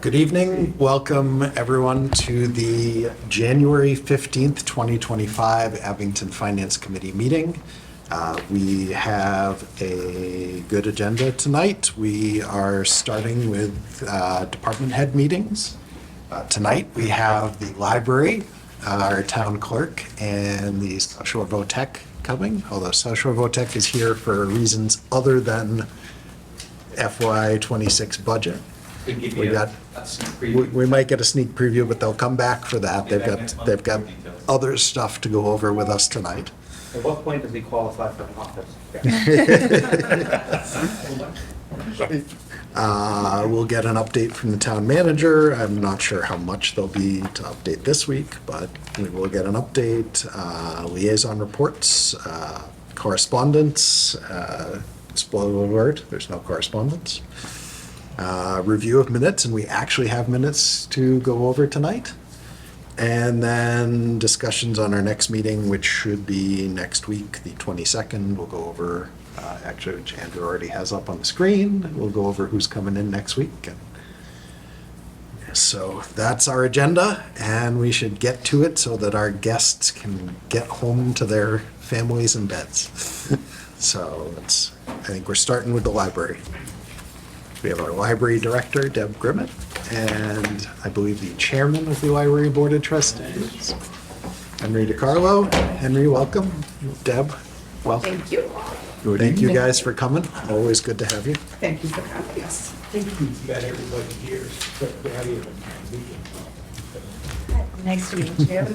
Good evening. Welcome everyone to the January 15th, 2025 Abington Finance Committee meeting. We have a good agenda tonight. We are starting with department head meetings. Tonight we have the library, our town clerk, and the South Shore VOTEC coming, although South Shore VOTEC is here for reasons other than FY26 budget. We might get a sneak preview, but they'll come back for that. They've got other stuff to go over with us tonight. At what point does he qualify for an office? We'll get an update from the town manager. I'm not sure how much there'll be to update this week, but we will get an update. Liaison reports, correspondence, spoiler alert, there's no correspondence. Review of minutes, and we actually have minutes to go over tonight. And then discussions on our next meeting, which should be next week, the 22nd. We'll go over, actually, which Andrew already has up on the screen. We'll go over who's coming in next week. And so that's our agenda, and we should get to it so that our guests can get home to their families and beds. So I think we're starting with the library. We have our library director, Deb Grimmett, and I believe the chairman of the library board of trustees, Henry DiCarlo. Henry, welcome. Deb, welcome. Thank you. Thank you guys for coming. Always good to have you. Thank you for having us. I think we've met everybody here. Nice to meet you.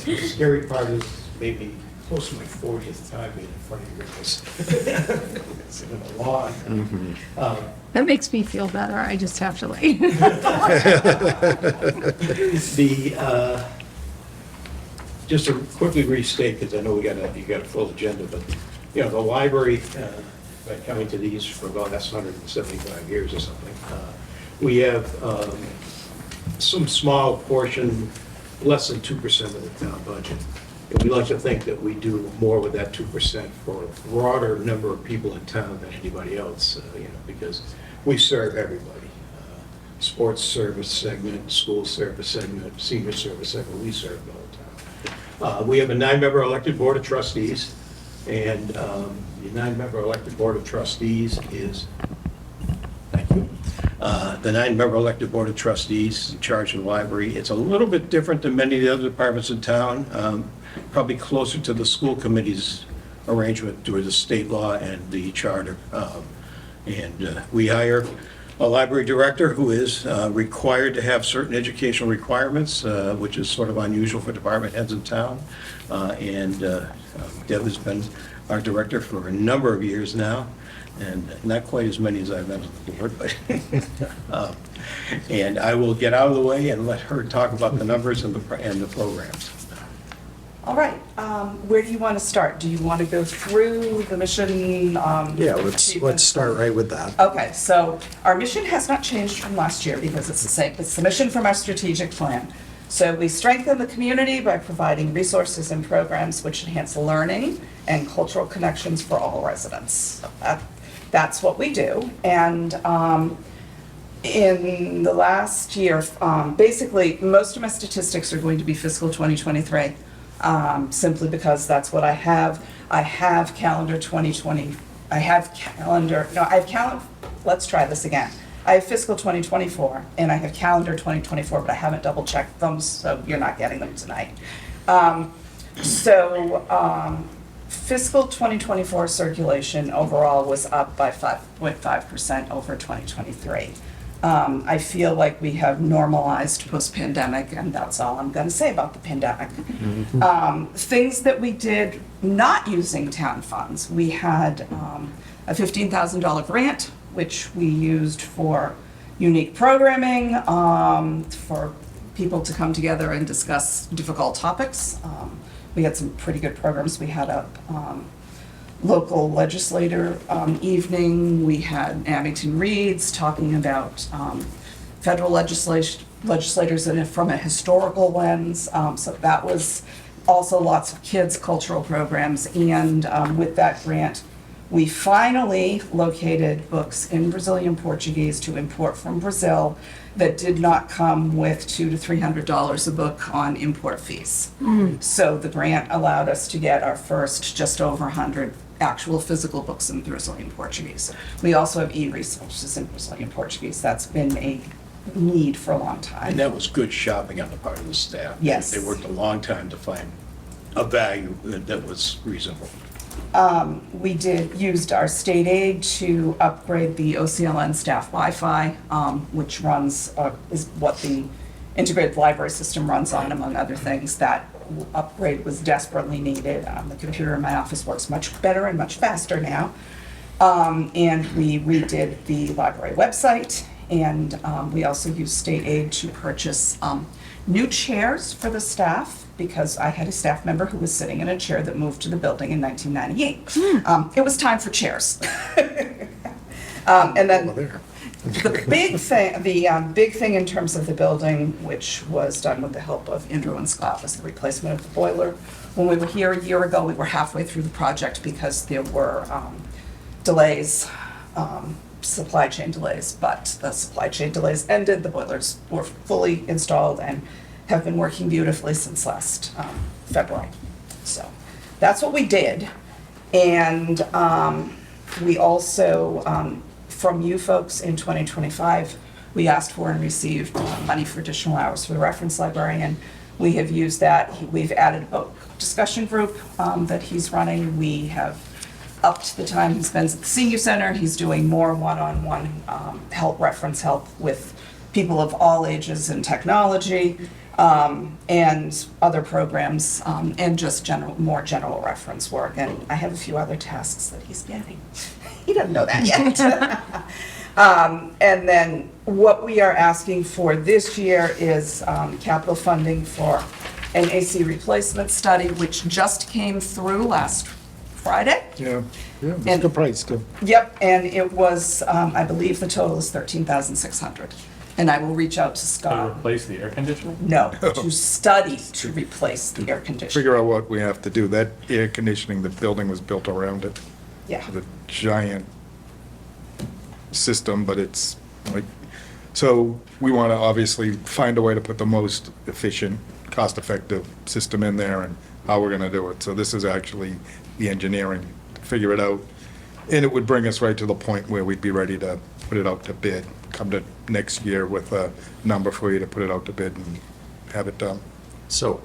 The scary part is maybe close to my 40th time being in front of you guys. It's been a long time. That makes me feel better. I just have to like. Just to quickly restate, because I know you got a full agenda, but the library, by coming to these for about that's 175 years or something. We have some small portion, less than 2% of the town budget. And we like to think that we do more with that 2% for a broader number of people in town than anybody else, because we serve everybody. Sports service segment, school service segment, senior service segment, we serve the whole town. We have a 9-member elected board of trustees, and the 9-member elected board of trustees is, thank you. The 9-member elected board of trustees in charge of the library. It's a little bit different than many of the other departments in town. Probably closer to the school committee's arrangement to the state law and the charter. We hire a library director who is required to have certain educational requirements, which is sort of unusual for department heads in town. Deb has been our director for a number of years now, and not quite as many as I've been on the board, but and I will get out of the way and let her talk about the numbers and the programs. All right. Where do you want to start? Do you want to go through the mission? Yeah, let's start right with that. Okay, so our mission has not changed from last year because it's the same. It's the mission from our strategic plan. So we strengthen the community by providing resources and programs which enhance learning and cultural connections for all residents. So that's what we do. And in the last year, basically, most of my statistics are going to be fiscal 2023. Simply because that's what I have. I have calendar 2020. Let's try this again. I have fiscal 2024 and I have calendar 2024, but I haven't double checked them, so you're not getting them tonight. Fiscal 2024 circulation overall was up by 5.5% over 2023. I feel like we have normalized post-pandemic, and that's all I'm going to say about the pandemic. Things that we did not using town funds, we had a $15,000 grant, which we used for unique programming, for people to come together and discuss difficult topics. We had some pretty good programs. We had a local legislator evening. We had Abington Reads talking about federal legislators and from a historical lens. So that was also lots of kids' cultural programs. And with that grant, We finally located books in Brazilian Portuguese to import from Brazil that did not come with $200 to $300 a book on import fees. So the grant allowed us to get our first just over 100 actual physical books in Brazilian Portuguese. We also have e-resources in Brazilian Portuguese. That's been a need for a long time. And that was good shopping on the part of the staff. Yes. They worked a long time to find a value that was reasonable. We used our state aid to upgrade the OCLN staff Wi-Fi, which runs, is what the integrated library system runs on, among other things. That upgrade was desperately needed. The computer in my office works much better and much faster now. And we redid the library website, and we also used state aid to purchase new chairs for the staff, because I had a staff member who was sitting in a chair that moved to the building in 1998. It was time for chairs. And then the big thing in terms of the building, which was done with the help of Andrew and Scott, was the replacement of the boiler. When we were here a year ago, we were halfway through the project because there were delays, supply chain delays, but the supply chain delays ended. The boilers were fully installed and have been working beautifully since last February. So that's what we did. And we also, from you folks in 2025, we asked for and received money for additional hours for the reference librarian. We have used that. We've added a book discussion group that he's running. We have upped the time he spends at the senior center. He's doing more one-on-one reference help with people of all ages and technology. And other programs, and just more general reference work. And I have a few other tasks that he's getting. He doesn't know that yet. And then what we are asking for this year is capital funding for an AC replacement study, which just came through last Friday. Yeah, it's And- a good price too. Yep, and it was, I believe the total is $13,600. And I will reach out to To Scott. replace the air conditioner? No, to study to replace the air conditioner. Figure out what we have to do. That air conditioning, the building was built around it. Yeah, The giant system, but it's like, so we want to obviously find a way to put the most efficient, cost-effective system in there and how we're going to do it. So this is actually the engineering, to figure it out. And it would bring us right to the point where we'd be ready to put it out to bid, come to next year with a number for you to put it out to bid and have it done. So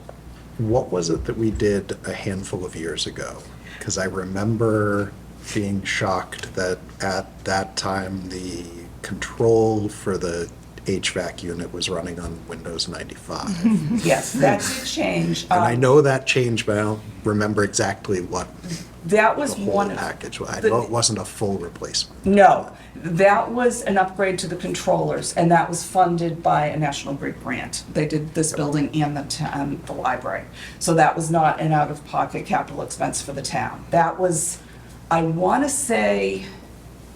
what was it that we did a handful of years ago? Because I remember being shocked that at that time, the control for the HVAC unit was running on Windows 95. yes, that did change. And I know that changed, but I don't remember exactly what That the was whole one, package was. I know it wasn't a full replacement. no, that was an upgrade to the controllers, and that was funded by a National Grid grant. They did this building and the library. So that was not an out-of-pocket capital expense for the town. That was, I want to say,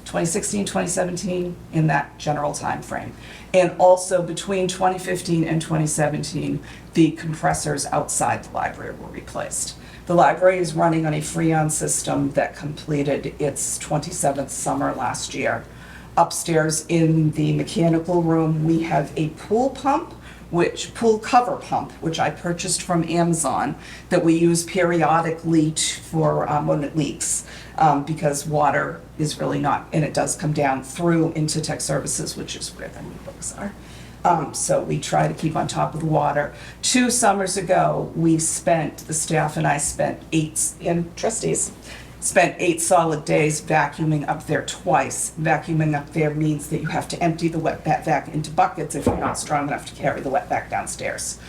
2016, 2017, in that general time frame. And also between 2015 and 2017, the compressors outside the library were replaced. The library is running on a Freon system that completed its 27th summer last year. Upstairs in the mechanical room, we have a pool cover pump, which I purchased from Amazon, that we use periodically for when it leaks, because water is really not, and it does come down through into tech services, which is where the new books are. So we try to keep on top of the water. 2 summers ago, the staff and I and trustees, spent 8 solid days vacuuming up there twice. Vacuuming up there means that you have to empty the wet vac into buckets if you're not strong enough to carry the wet vac downstairs.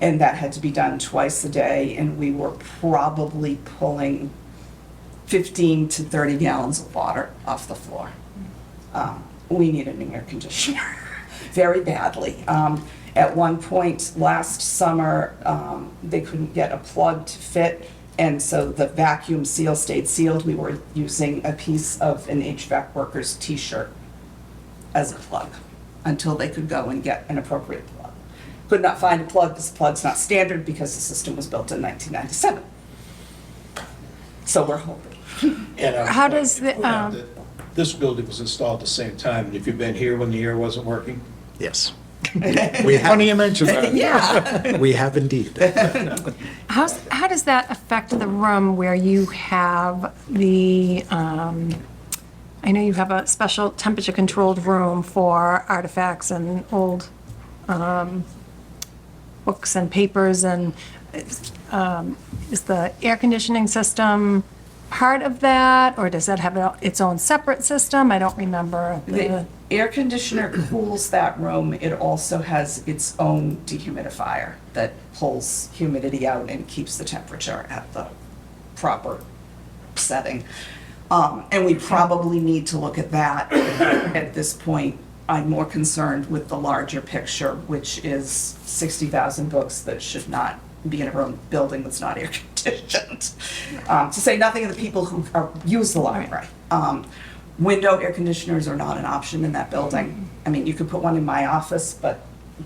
And that had to be done twice a day, and we were probably pulling 15 to 30 gallons of water off the floor. We need a new air conditioner very badly. At one point last summer, they couldn't get a plug to fit, and so the vacuum seal stayed sealed. We were using a piece of an HVAC worker's t-shirt as a plug until they could go and get an appropriate plug. Could not find a plug. This plug's not standard because the system was built in 1997. So we're hoping. And How does the, Point out that This building was installed at the same time, and if you've been here when the air wasn't working, Yes. We Funny you have, mention that. Yeah. we have indeed. how does that affect the room where you have the, I know you have a special temperature-controlled room for artifacts and old books and papers, and is the air conditioning system part of that, or does that have its own separate system? I don't remember. The air conditioner cools that room. It also has its own dehumidifier that pulls humidity out and keeps the temperature at the proper setting. And we probably need to look at that at this point. I'm more concerned with the larger picture, which is 60,000 books that should not be in a room, building that's not air conditioned. To say nothing of the people who use the library. Window air conditioners are not an option in that building. I mean, you could put one in my office, but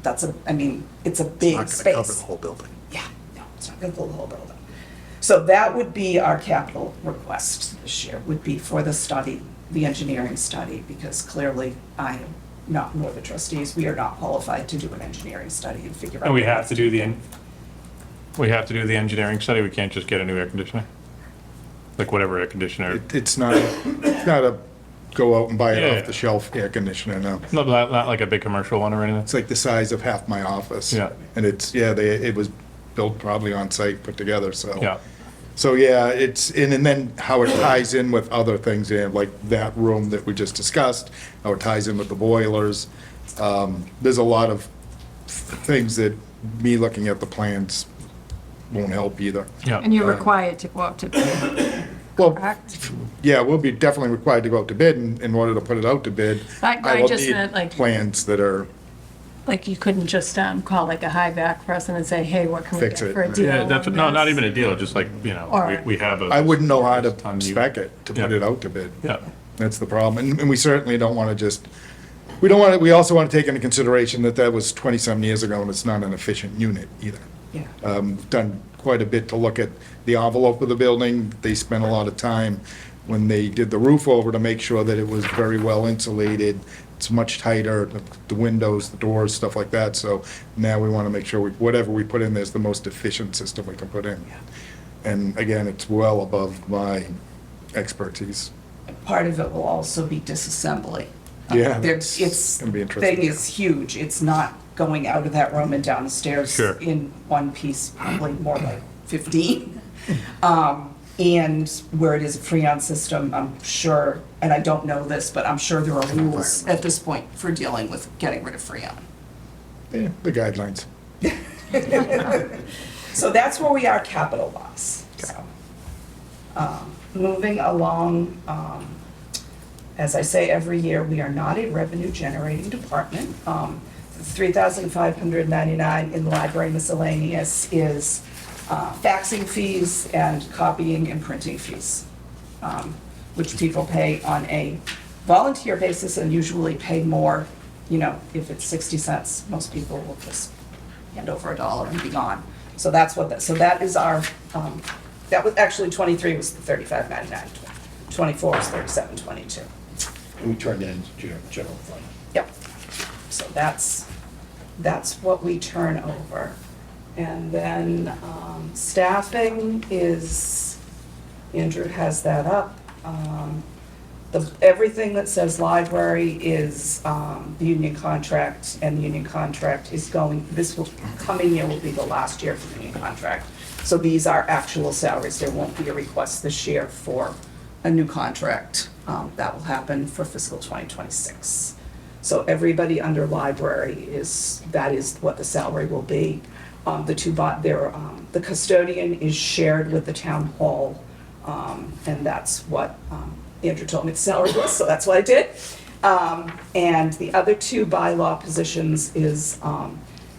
it's a It's big not going to cover the space. whole building. Yeah, no, it's not gonna fill the whole building. So that would be our capital request this year, would be for the study, the engineering study, because clearly I am not, nor the trustees, we are not qualified to do an engineering study and figure out. And we the have cost. to do we have to do the engineering study, we can't just get a new air conditioner? Like whatever air conditioner, It's not a go out and buy Yeah. it off the shelf air conditioner, no. not like a big commercial one or anything? It's like the size of half my office. Yeah. And it was built probably on site, put together, so. Yeah, So, yeah, and then how it ties in with other things, like that room that we just discussed, how it ties in with the boilers. There's a lot of things that me looking at the plans won't help either. yeah. And you're required to go out to bid, Well, correct? yeah, we'll be definitely required to go out to bid, and in order to put it out to bid, I will just need meant, like- plans that are, Like, you couldn't just call like a high vac person and say, hey, what can we Fix get it. for a deal? Yeah, that's, on no, not this? even a deal, just like, Or- we have a. I wouldn't know how to ton you- spec it, to put Yeah. it out to bid. Yeah, That's the problem, and we certainly don't want to just, we also want to take into consideration that was 20-some years ago, and it's not an efficient unit either. Yeah. We've done quite a bit to look at the envelope of the building. They spent a lot of time when they did the roof over to make sure that it was very well insulated. It's much tighter, the windows, the doors, stuff like that. So now we want to make sure whatever we put in there is the most efficient system we can put in. And again, it's well above my expertise. Part of it will also be disassembly. Yeah, There's, that's it's, gonna be interesting. thing is huge. It's not going out of that room and down the stairs Sure. in one piece, probably more like 15. And where it is a Freon system, I'm sure, and I don't know this, but I'm sure there are rules at this point for dealing with getting rid of Freon. Yeah, the guidelines. So that's where we are capital-wise. So, moving along, as I say every year, we are not a revenue-generating department. $3,599 in library miscellaneous is faxing fees and copying and printing fees, which people pay on a volunteer basis and usually pay more. If it's 60 cents, most people will just hand over $1 and be gone. So that's so that is our, that was actually 23 was the $35.99, 24 is $37.22. and we turned that into general fund. Yep. So that's what we turn over. And then staffing is, Andrew has that up. Everything that says library is the union contract, and the union contract is coming year will be the last year for the union contract. So these are actual salaries. There won't be a request this year for a new contract. That will happen for fiscal 2026. So everybody under library that is what the salary will be. The custodian is shared with the town hall, and that's what Andrew told me the salary was, so that's what I did. And the other two bylaw positions is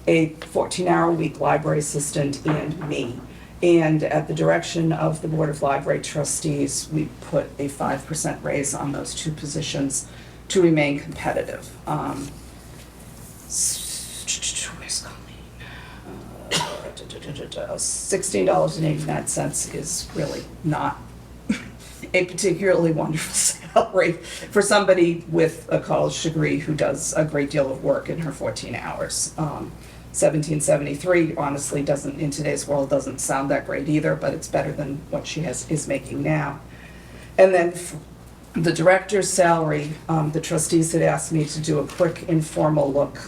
a 14-hour-a-week library assistant and me. And at the direction of the Board of Library Trustees, we put a 5% raise on those two positions to remain competitive. Where's Colleen? $16.89 is really not a particularly wonderful salary for somebody with a college degree who does a great deal of work in her 14 hours. 1773 honestly doesn't, in today's world, doesn't sound that great either, but it's better than what she is making now. And then the director's salary, the trustees had asked me to do a quick informal look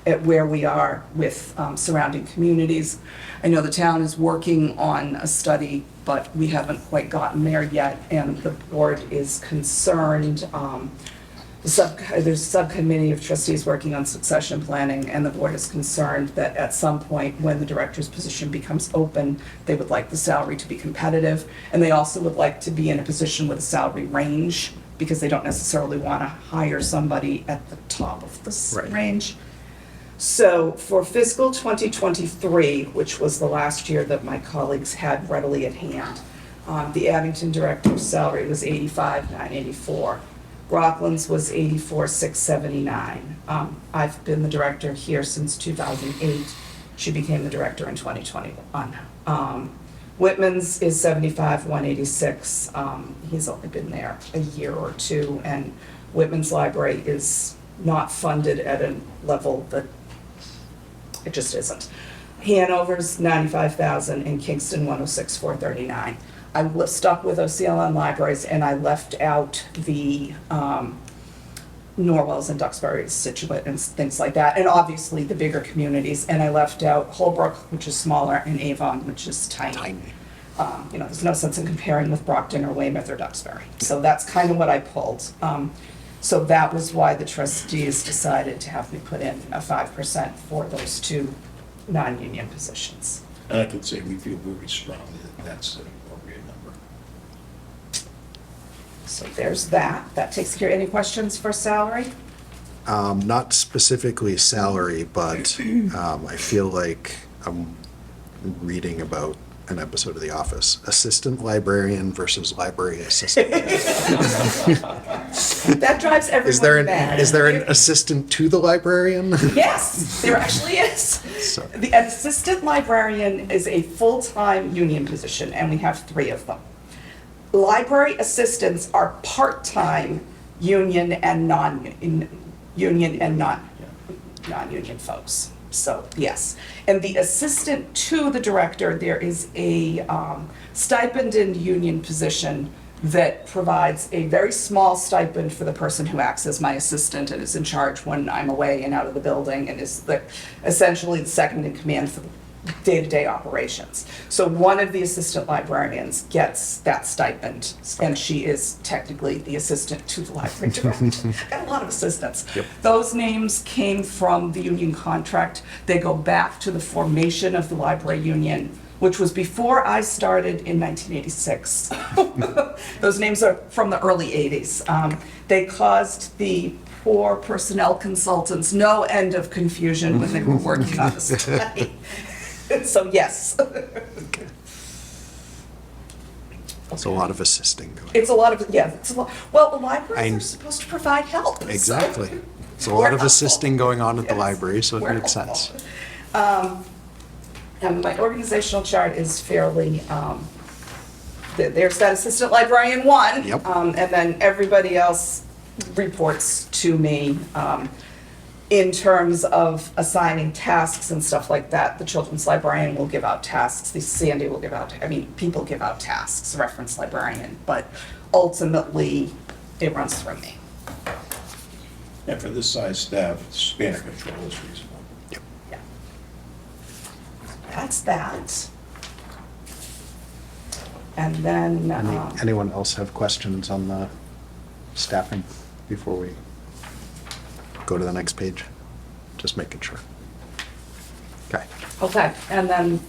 at where we are with surrounding communities. I know the town is working on a study, but we haven't quite gotten there yet, and the board is concerned. There's a subcommittee of trustees working on succession planning, and the board is concerned that at some point, when the director's position becomes open, they would like the salary to be competitive, and they also would like to be in a position with a salary range, because they don't necessarily want to hire somebody at the top of the Right. range. So for fiscal 2023, which was the last year that my colleagues had readily at hand, the Abington director's salary was $85,984. Rockland's was $84,679. I've been the director here since 2008. She became the director in 2021. Whitman's is $75,186. He's only been there a year or two, and Whitman's library is not funded at a level that it just isn't. Hanover's $95,000 and Kingston $106,439. I was stuck with OCLN libraries, and I left out the Norwells and Duxbury, Situate, and things like that, and obviously the bigger communities. And I left out Holbrook, which is smaller, and Avon, which is tiny. Tiny. There's no sense in comparing with Brockton or Weymouth or Duxbury. So that's kind of what I pulled. So that was why the trustees decided to have me put in a 5% for those two non-union positions. And I could say we feel very strongly that that's an appropriate number. So there's that. That takes care. Any questions for salary? Not specifically salary, but I feel like I'm reading about an episode of The Office. Assistant librarian versus library assistant. That drives everyone mad. Is there an assistant to the librarian? Yes, there actually is. So- The assistant librarian is a full-time union position, and we have 3 of them. Library assistants are part-time union and non-union folks. So, yes. And the assistant to the director, there is a stipended union position that provides a very small stipend for the person who acts as my assistant and is in charge when I'm away and out of the building, and is essentially the second in command for the day-to-day operations. So one of the assistant librarians gets that stipend, and she is technically the assistant to the library director. Got a lot of assistants. Yep. Those names came from the union contract. They go back to the formation of the library union, which was before I started in 1986. Those names are from the early 80s. They caused the poor personnel consultants no end of confusion when they were working on the study. So yes. It's a lot of assisting going. It's a lot of, yeah, it's a lot. Well, the libraries I'm- are supposed to provide help. so- Exactly. It's a We're lot of helpful. assisting going on at the Yes, library, so it we're makes helpful. sense. And my organizational chart is fairly, there's that assistant librarian 1. Yep. And then everybody else reports to me in terms of assigning tasks and stuff like that. The children's librarian will give out tasks, the Sandy will give out, people give out tasks, reference librarian, but ultimately, it runs through me. And for this size staff, span of control is reasonable. Yeah. That's that. And then, Anyone else have questions on the staffing before we go to the next page? Just making sure. Okay. okay, and then,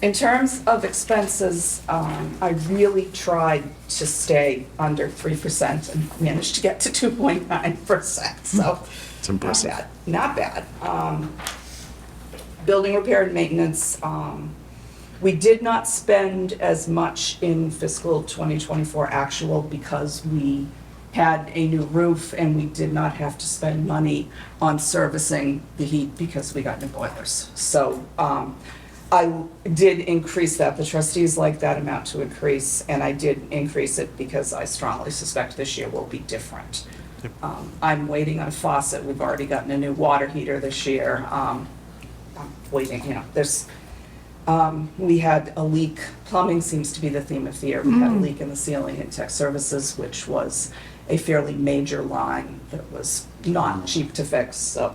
in terms of expenses, I really tried to stay under 3% and managed to get to 2.9%, so. It's impressive. Not bad. Building repair and maintenance, we did not spend as much in fiscal 2024 actual because we had a new roof and we did not have to spend money on servicing the heat because we got new boilers. So I did increase that. The trustees like that amount to increase, and I did increase it because I strongly suspect this year will be different. I'm waiting on faucet. We've already gotten a new water heater this year. I'm waiting, we had a leak. Plumbing seems to be the theme of the year. We had a leak in the ceiling in tech services, which was a fairly major line that was not cheap to fix, so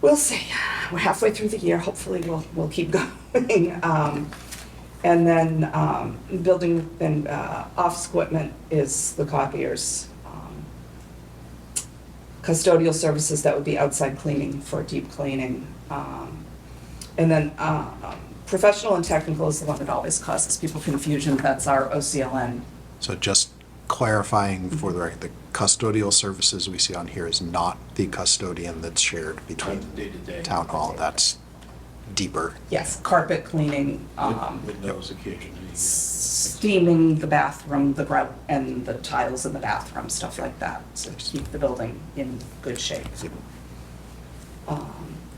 we'll see. We're halfway through the year. Hopefully we'll keep going. And then building and office equipment is the copiers. Custodial services, that would be outside cleaning for deep cleaning. And then professional and technical is the one that always causes people confusion. That's our OCLN. So just clarifying for the record, the custodial services we see on here is not the custodian that's shared between Day-to-day. town hall. That's deeper. Yes, carpet cleaning, Windows occasionally. steaming the bathroom, the grout and the tiles in the bathroom, stuff like that, so to keep the building in good shape.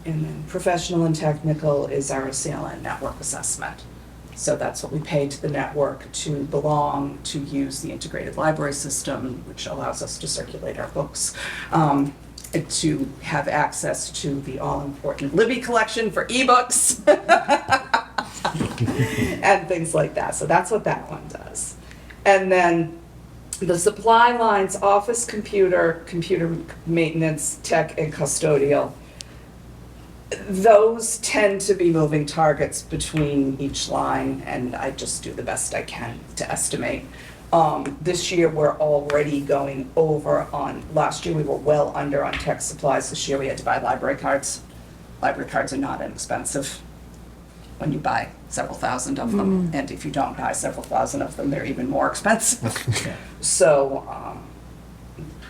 And then professional and technical is our CLN network assessment. So that's what we pay to the network to belong, to use the integrated library system, which allows us to circulate our books, to have access to the all-important Libby collection for ebooks, and things like that. So that's what that one does. And then the supply lines, office computer, computer maintenance, tech, and custodial, those tend to be moving targets between each line, and I just do the best I can to estimate. This year, we're already going over on, last year we were well under on tech supplies. This year we had to buy library cards. Library cards are not inexpensive when you buy several thousand of them, and if you don't buy several thousand of them, they're even more expensive. So,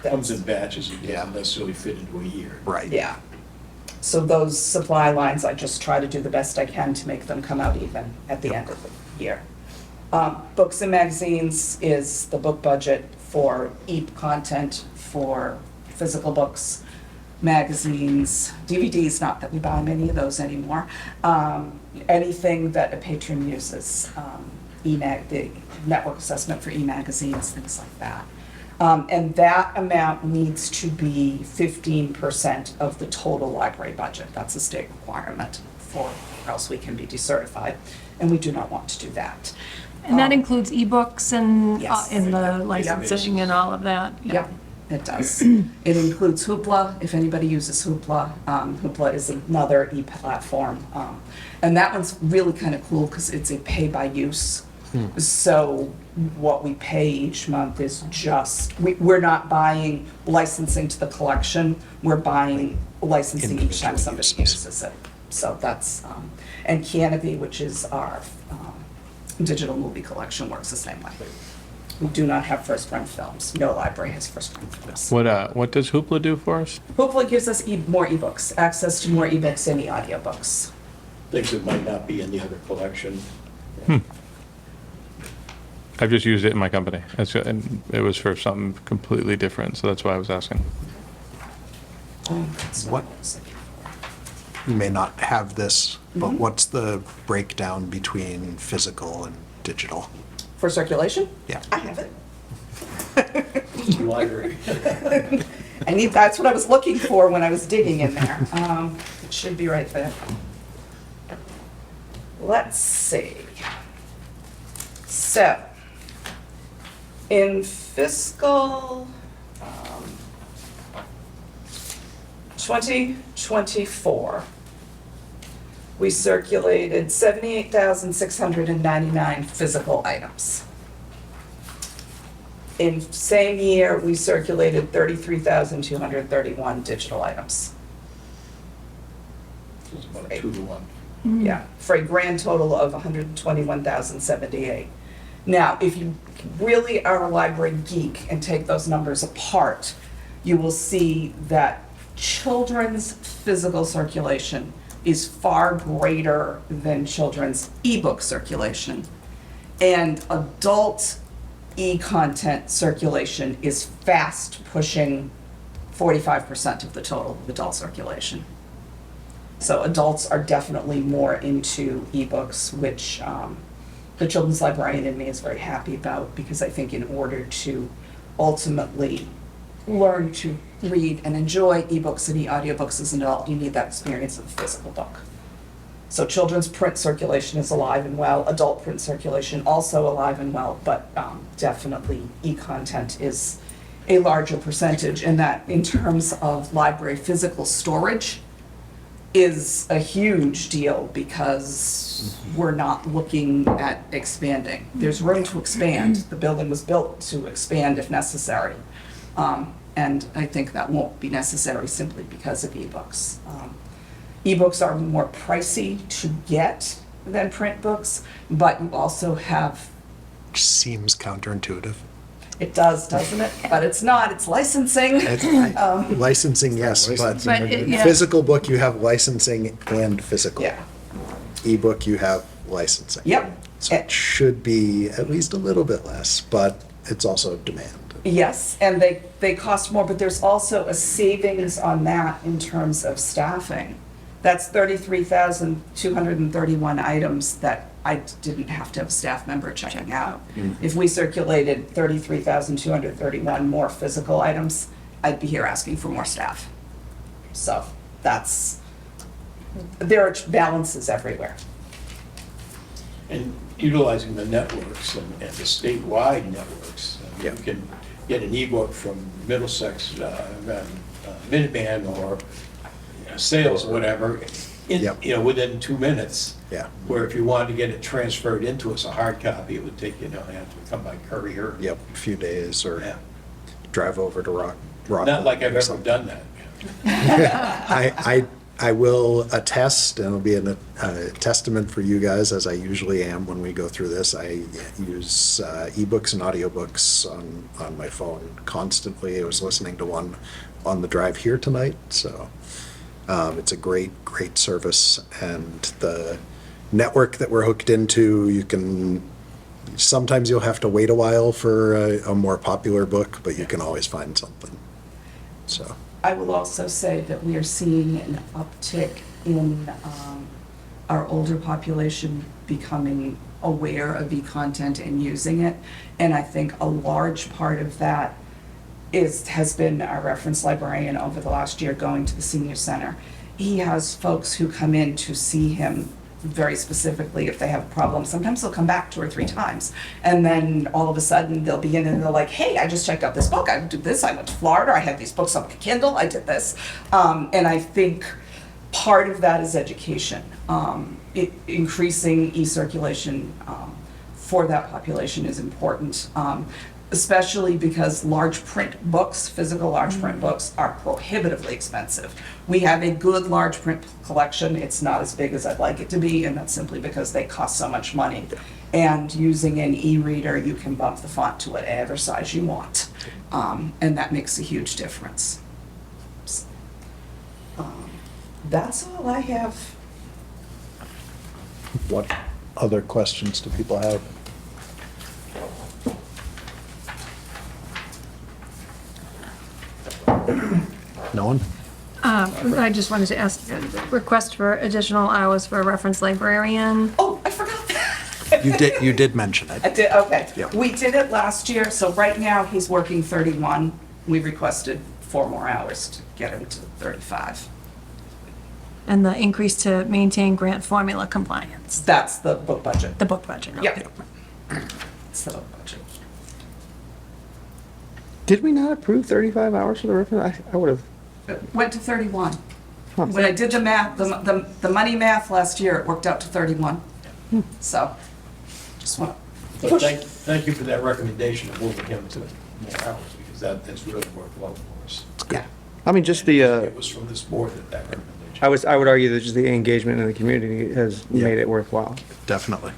Comes in that's, batches, it Yeah. doesn't necessarily fit into a year. Right. yeah. So those supply lines, I just try to do the best I can to make them come out even at the end of the year. Books and magazines is the book budget for EAP content, for physical books, magazines, DVDs, not that we buy many of those anymore. Anything that a patron uses, the network assessment for e-magazines, things like that. And that amount needs to be 15% of the total library budget. That's a state requirement or else we can be decertified, and we do not want to do that. And that includes ebooks and, Yes. and the licensing and all of that? Yep, it does. It includes Hoopla, if anybody uses Hoopla. Hoopla is another e-platform. And that one's really kind of cool because it's a pay-by-use. So what we pay each month is just, we're not buying licensing to the collection, we're buying licensing each time somebody Individual uses. uses it. So that's, and Canopy, which is our digital movie collection, works the same way. We do not have first-run films. No library has first-run films. What does Hoopla do for us? Hoopla gives us more ebooks, access to more ebooks and e-audiobooks. Things that might not be in the other collection. I've just used it in my company. And it was for something completely different, so that's why I was asking. That's What- I was looking for. You may not have this, but what's the breakdown between physical and digital? For circulation? Yeah. I have it. Library. That's what I was looking for when I was digging in there. It should be right there. Let's see. So, in fiscal 2024, we circulated 78,699 physical items. In same year, we circulated 33,231 digital items. It's about a 2-to-1. Yeah, for a grand total of 121,078. Now, if you really are a library geek and take those numbers apart, you will see that children's physical circulation is far greater than children's ebook circulation. And adult e-content circulation is fast pushing 45% of the total of adult circulation. So adults are definitely more into ebooks, which the children's librarian in me is very happy about, because I think in order to ultimately learn to read and enjoy ebooks and e-audiobooks as an adult, you need that experience of a physical book. So children's print circulation is alive and well, adult print circulation also alive and well, but definitely e-content is a larger percentage, and that in terms of library physical storage is a huge deal, because we're not looking at expanding. There's room to expand. The building was built to expand if necessary. And I think that won't be necessary simply because of ebooks. Ebooks are more pricey to get than print books, but you also have, Seems counterintuitive. it does, doesn't it? But it's not, it's licensing. Licensing, yes, but But yeah. physical book, you have licensing and physical. Yeah, Ebook, you have licensing. yep. So it should be at least a little bit less, but it's also demand. Yes, and they cost more, but there's also a savings on that in terms of staffing. That's 33,231 items that I didn't have to have a staff member checking out. If we circulated 33,231 more physical items, I'd be here asking for more staff. So there are balances everywhere. And utilizing the networks and the statewide networks. Yeah. You can get an ebook from Middlesex, Minuteman, or Sales, or whatever, Yep. within 2 minutes. Yeah. Where if you wanted to get it transferred into us, a hard copy, it would take, have to come by courier. Yep, a few days or Yeah. drive over to Rockland. Not like I've or ever something. done that. I will attest, and it'll be a testament for you guys, as I usually am when we go through this. I use ebooks and audiobooks on my phone constantly. I was listening to one on the drive here tonight, so it's a great service. And the network that we're hooked into, sometimes you'll have to wait a while for a more popular book, but you can always find something. So. I will also say that we are seeing an uptick in our older population becoming aware of e-content and using it. And I think a large part of that has been our reference librarian over the last year going to the senior center. He has folks who come in to see him very specifically if they have a problem. Sometimes they'll come back 2 or 3 times, and then all of a sudden they'll be in and they're like, hey, I just checked out this book, I did this, I went to Florida, I had these books on Kindle, I did this. And I think part of that is education. Increasing e-circulation for that population is important. Especially because large print books, physical large print books, are prohibitively expensive. We have a good large print collection. It's not as big as I'd like it to be, and that's simply because they cost so much money. And using an e-reader, you can bump the font to whatever size you want, and that makes a huge difference. That's all I have. What other questions do people have? No one? I just wanted to ask, request for additional hours for a reference librarian. Oh, I forgot that. You did mention it. I did, okay. Yep. We did it last year, so right now he's working 31. We requested 4 more hours to get him to 35. And the increase to maintain grant formula compliance, That's the book budget. the book budget. Yep. Okay. It's the book budget. Did we not approve 35 hours for the reference? I would have. It went to 31. Huh. When I did the math, the money math last year, it worked out to 31. So, just want to But push. thank you for that recommendation of moving him to more hours, because that's really worked well for us. Yeah. I mean, just It was from this board that recommendation. I would argue that just the engagement in the community has Yeah. made it worthwhile. Definitely.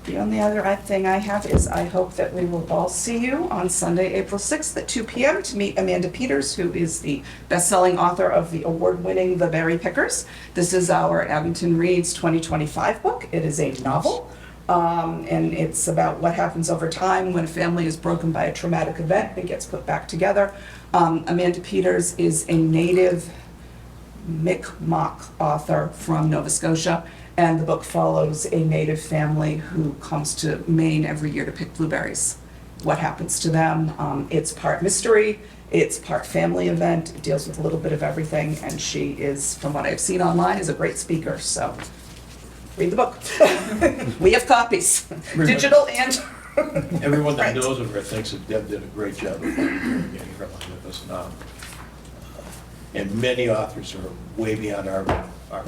The only other thing I have is I hope that we will all see you on Sunday, April 6th at 2 p.m. to meet Amanda Peters, who is the best-selling author of the award-winning The Berry Pickers. This is our Abington Reads 2025 book. It is a novel And it's about what happens over time when a family is broken by a traumatic event and gets put back together. Amanda Peters is a native Mi'kmaq author from Nova Scotia, and the book follows a native family who comes to Maine every year to pick blueberries. What happens to them? It's part mystery, it's part family event, it deals with a little bit of everything, and she is, from what I've seen online, is a great speaker, so read the book. We have copies, digital and Everyone that print. knows of her thinks that Deb did a great job of getting her on with us now. And many authors are way beyond our budget, our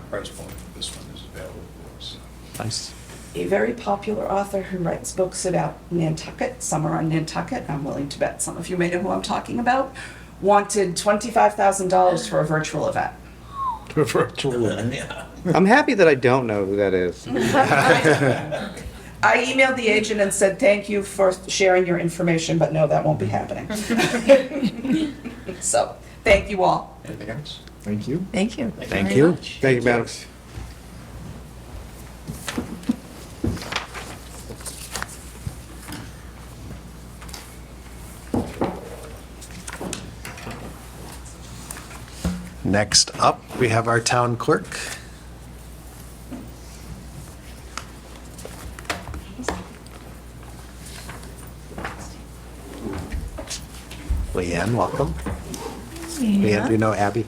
price point. This one is available for us. Nice. A very popular author who writes books about Nantucket, Summer on Nantucket, I'm willing to bet some of you may know who I'm talking about, wanted $25,000 for a virtual event. Virtual event. Yeah. I'm happy that I don't know who that is. I emailed the agent and said, thank you for sharing your information, but no, that won't be happening. So, thank you all. Anything else? Thank you. Thank you. Thank very you. much. Thank you, madam. Next up, we have our town clerk. Leanne, welcome. Leanne, do you know Abby?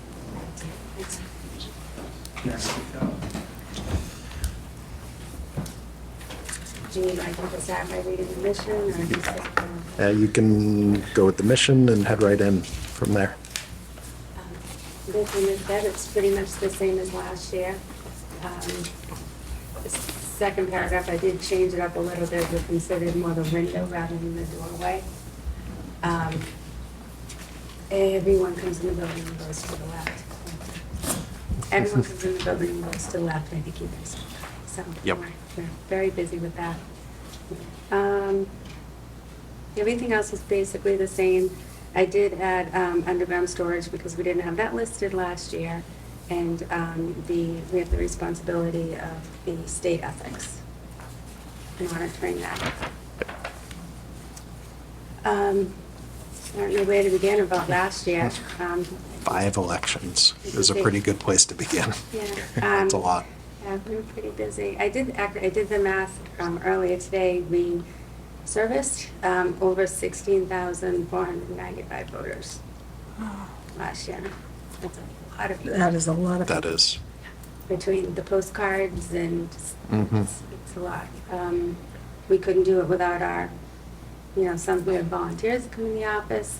Do you like to start by reading the mission or just, You can go with the mission and head right in from there. this one is said, it's pretty much the same as last year. The second paragraph, I did change it up a little bit, we considered more the window rather than the doorway. Everyone comes in the building and goes to the left. Everyone comes in the building and goes to the left, I think you guys know. So Yep. we're very busy with that. Everything else is basically the same. I did add underground storage because we didn't have that listed last year. And we have the responsibility of the state ethics in monitoring that. I don't know where to begin about last year. 5 elections is a pretty good place to begin. Yeah. That's a lot. Yeah, we were pretty busy. I did the math earlier today. We serviced over 16,495 voters last year. That's a lot of people. That is a lot of. That is. Between the postcards and Mhm. it's a lot. We couldn't do it without our, some we have volunteers that come in the office.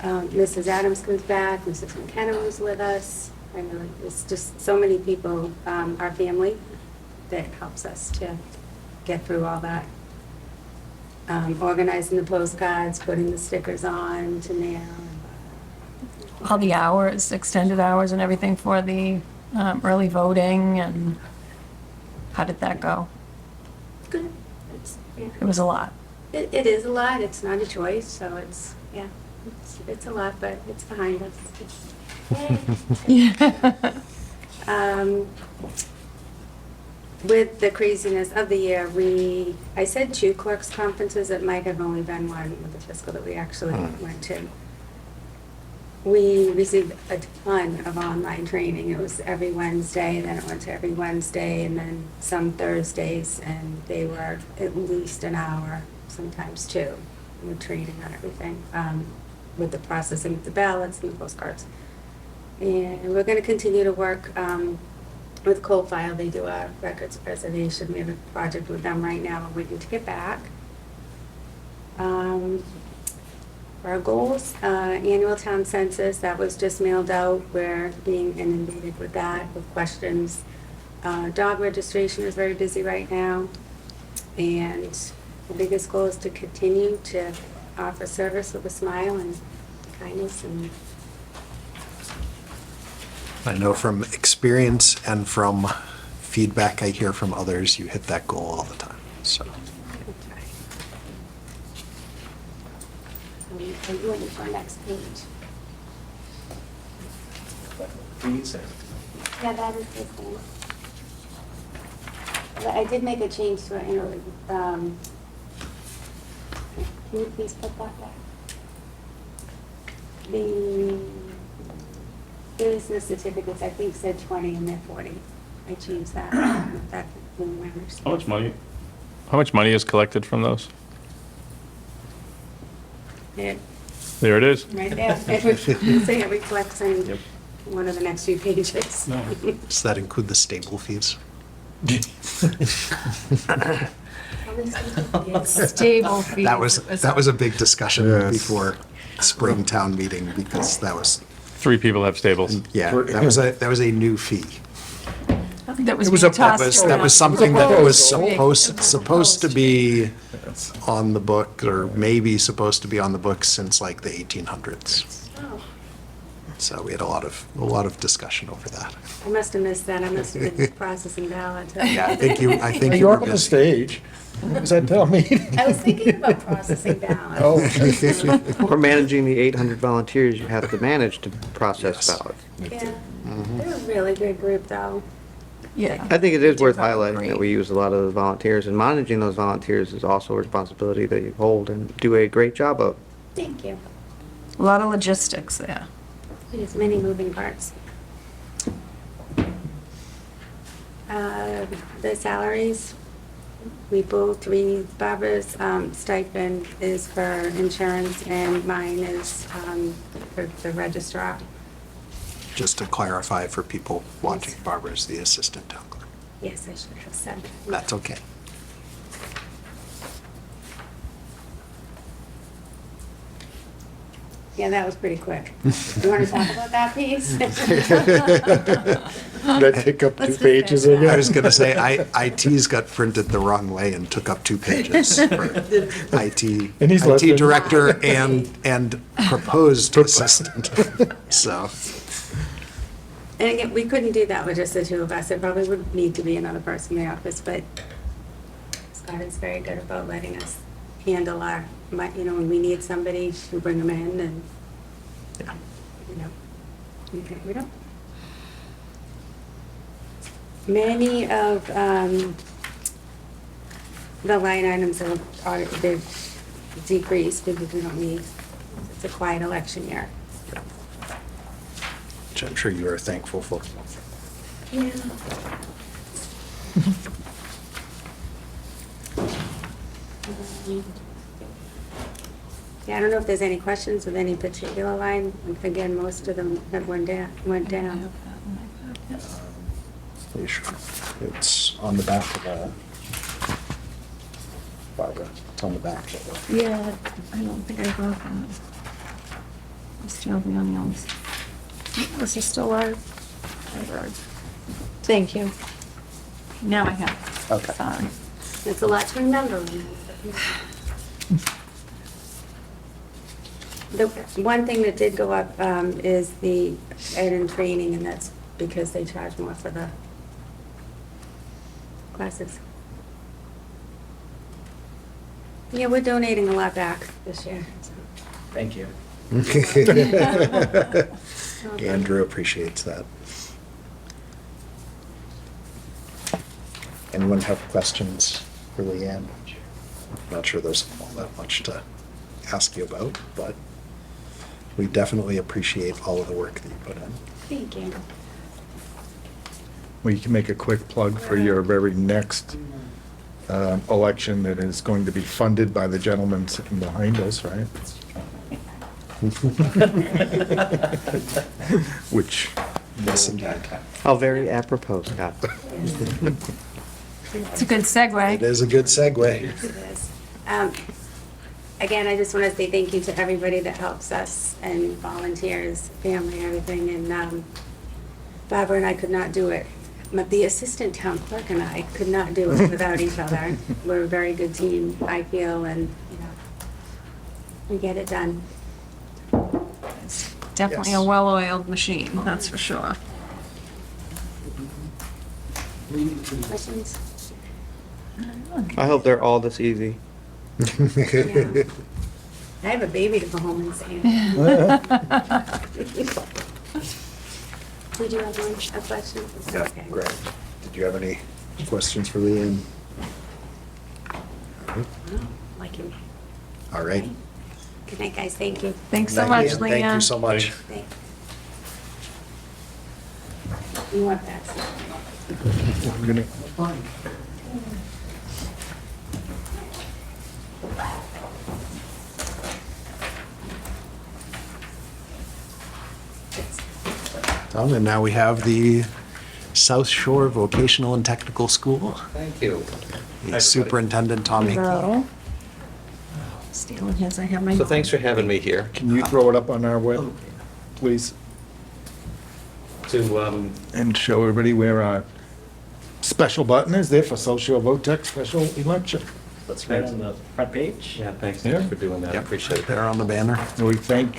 Mrs. Adams comes back, Mrs. McKenna was with us. I know it's just so many people, our family, that helps us to get through all that. Organizing the postcards, putting the stickers on to mail. All the hours, extended hours and everything for the early voting, and how did that go? Good. It was a lot. It is a lot. It's not a choice, so it's a lot, but it's behind us. Yeah. With the craziness of the year, I said 2 clerks conferences. It might have only been one with the fiscal that we actually went to. We received a ton of online training. It was every Wednesday, then it went to every Wednesday, and then some Thursdays, and they were at least an hour, sometimes 2, with training on everything, with the processing of the ballots and the postcards. And we're going to continue to work with Coal File. They do our records preservation. We have a project with them right now we're waiting to get back. For our goals, annual town census, that was just mailed out. We're being inundated with that, with questions. Dog registration is very busy right now. And the biggest goal is to continue to offer service with a smile and kindness. And I know from experience and from feedback I hear from others, you hit that goal all the time, so. are you ready for our next page? Yeah, that is the thing. I did make a change to it, can you please put that back? The business certificates, I think said 20 and they're 40. I changed that, that matters. How much money is collected from those? It, There it is. right there. So it reflects in one of the next few pages. Does that include the stable fees? Stable fees. That was a big discussion Yes. before spring town meeting, because that was, 3 people have stables. yeah, that was a new fee. That was It was being a- tossed That was around. something that was Proposed. supposed to be on the book, or maybe supposed to be on the books since like the 1800s. Oh, So we had a lot of discussion over that. I must have missed that. I must have been processing ballots. Yeah, I think you You're were up on the busy. stage. Is that town meeting? I was thinking about processing ballots. Oh. Or managing the 800 volunteers you have to manage to process Yes. ballots. Yeah, they're a really good group, though. Yeah. I think it is worth They do highlighting that great. we use a lot of the volunteers, and managing those volunteers is also a responsibility that you hold and do a great job of. Thank you. A lot of logistics there. There's many moving parts. The salaries, Barbara's stipend is for insurance and mine is for the registrar. Just to clarify for people watching, Barbara's the assistant town clerk. Yes, I should have said that. That's okay. Yeah, that was pretty quick. You want to talk about that piece? That take up 2 Let's just pages get again? I was gonna say, IT's got printed the wrong way and took up 2 pages for IT, And he's left IT it. director and proposed assistant. So, And again, we couldn't do that with just the two of us. There probably would need to be another person in the office, but Scott is very good about letting us handle when we need somebody, we bring them in and, yeah. we don't. Many of the line items they've decreased because we don't need, it's a quiet election year. Which I'm sure you are thankful for. Yeah. Yeah, I don't know if there's any questions with any particular line. Again, most of them that went down. Are you sure? It's on the back of the, Barbara, it's on the back of the. Yeah, I don't think I wrote that. Still the onions. This is still our. Thank you. Now I have. Okay. Sorry. It's a lot to remember. The one thing that did go up is the ed and training, and that's because they charge more for the classes. Yeah, we're donating a lot back this year. So. Thank you. Andrew appreciates that. Anyone have questions for Leanne? I'm not sure there's all that much to ask you about, but we definitely appreciate all of the work that you put in. Thank you. Well, you can make a quick plug for your very next election that is going to be funded by the gentleman sitting behind us, right? Which, Yes, indeed. How very apropos, Scott. It's a good segue. It is a good segue. It is. Again, I just want to say thank you to everybody that helps us and volunteers, family, everything. And Barbara and I could not do it. But the assistant town clerk and I could not do it without each other. We're a very good team, I feel, and, we get it done. It's definitely Yes. a well-oiled machine, that's for sure. Questions? I hope they're all this easy. Yeah. I have a baby to go home and see. Did you have a question? Okay. Great. Did you have any Questions for Leanne? Like you. All right. Good night, guys. Thank you. Thanks so much, Thank you Leanne. so much. Thanks. You want that? I'm gonna- And now we have the South Shore Vocational and Technical School. Thank you. Superintendent Tom Hickey. Hello. Stealing his, I have my. So thanks for having me here Can you throw it up on our web, please? to, And show everybody where our special button is there for social vote tech special election. That's right on the front page. yeah, thanks Yeah. for doing that. I appreciate it. There on the banner. And we thank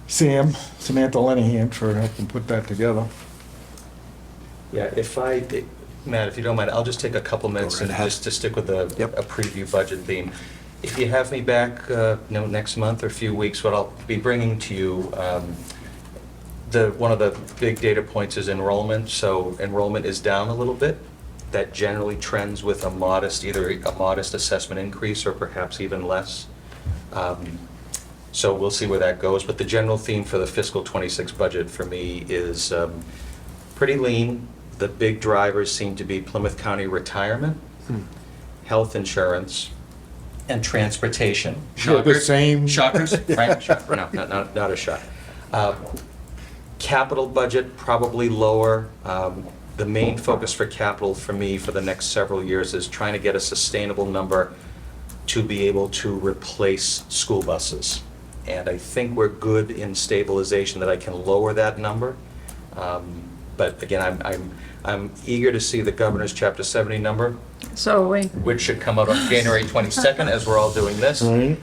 Samantha Lenahan for helping put that together. Yeah, Matt, if you don't mind, I'll just take a couple minutes right and ahead. just to stick with a Yep. a preview budget theme. If you have me back, next month or a few weeks, what I'll be bringing to you, one of the big data points is enrollment. So enrollment is down a little bit. That generally trends with either a modest assessment increase or perhaps even less. So we'll see where that goes. But the general theme for the fiscal '26 budget for me is pretty lean. The big drivers seem to be Plymouth County retirement, health insurance, and transportation. They're the same. Shockers, right? No, not a shock. Capital budget, probably lower. The main focus for capital for me for the next several years is trying to get a sustainable number to be able to replace school buses. And I think we're good in stabilization that I can lower that number. But again, I'm eager to see the governor's Chapter 70 number, So we, which should come out on January 22nd, as we're all doing this. Right.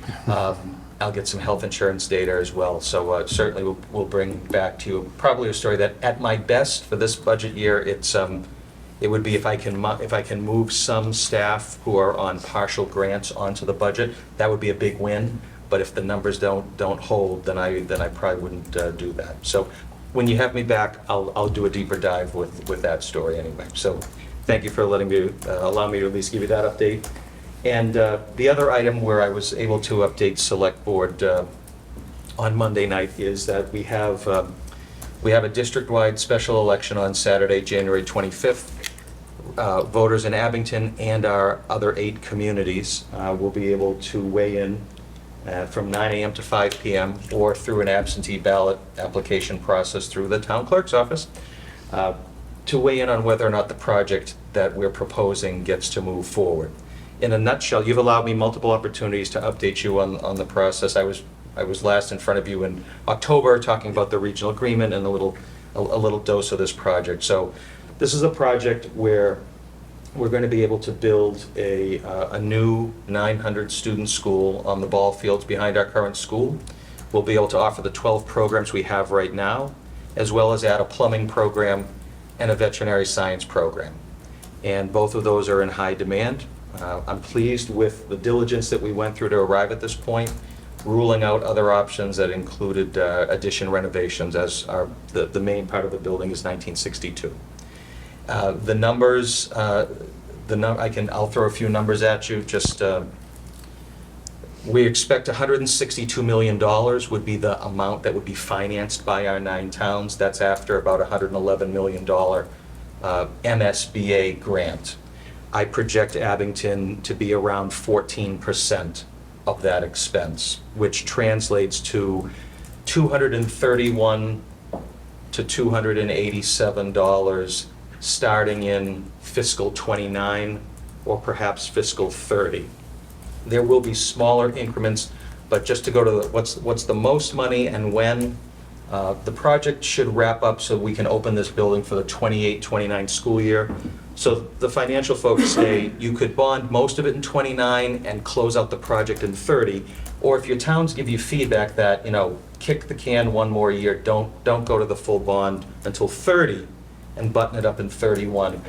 I'll get some health insurance data as well, so certainly we'll bring back to you probably a story that, at my best for this budget year, it would be if I can move some staff who are on partial grants onto the budget, that would be a big win. But if the numbers don't hold, then I probably wouldn't do that. So when you have me back, I'll do a deeper dive with that story anyway. So thank you for allow me to at least give you that update. And the other item where I was able to update Select Board on Monday night is that we have a district-wide special election on Saturday, January 25th. Voters in Abington and our other 8 communities will be able to weigh in from 9 a.m. to 5 p.m. or through an absentee ballot application process through the town clerk's office to weigh in on whether or not the project that we're proposing gets to move forward. In a nutshell, you've allowed me multiple opportunities to update you on the process. I was last in front of you in October talking about the regional agreement and a little dose of this project. So this is a project where we're going to be able to build a new 900-student school on the ball fields behind our current school. We'll be able to offer the 12 programs we have right now, as well as add a plumbing program and a veterinary science program. And both of those are in high demand. I'm pleased with the diligence that we went through to arrive at this point, ruling out other options that included addition renovations, as the main part of the building is 1962. The numbers, I'll throw a few numbers at you. Just we expect $162 million would be the amount that would be financed by our 9 towns. That's after about $111 million MSBA grant. I project Abington to be around 14% of that expense, which translates to $231 to $287 starting in fiscal '29 or perhaps fiscal '30. There will be smaller increments, but just to go to what's the most money and when, the project should wrap up so we can open this building for the '28-29 school year. So the financial folks say you could bond most of it in '29 and close out the project in '30, or if your towns give you feedback that, kick the can one more year, don't go to the full bond until '30 and button it up in '31,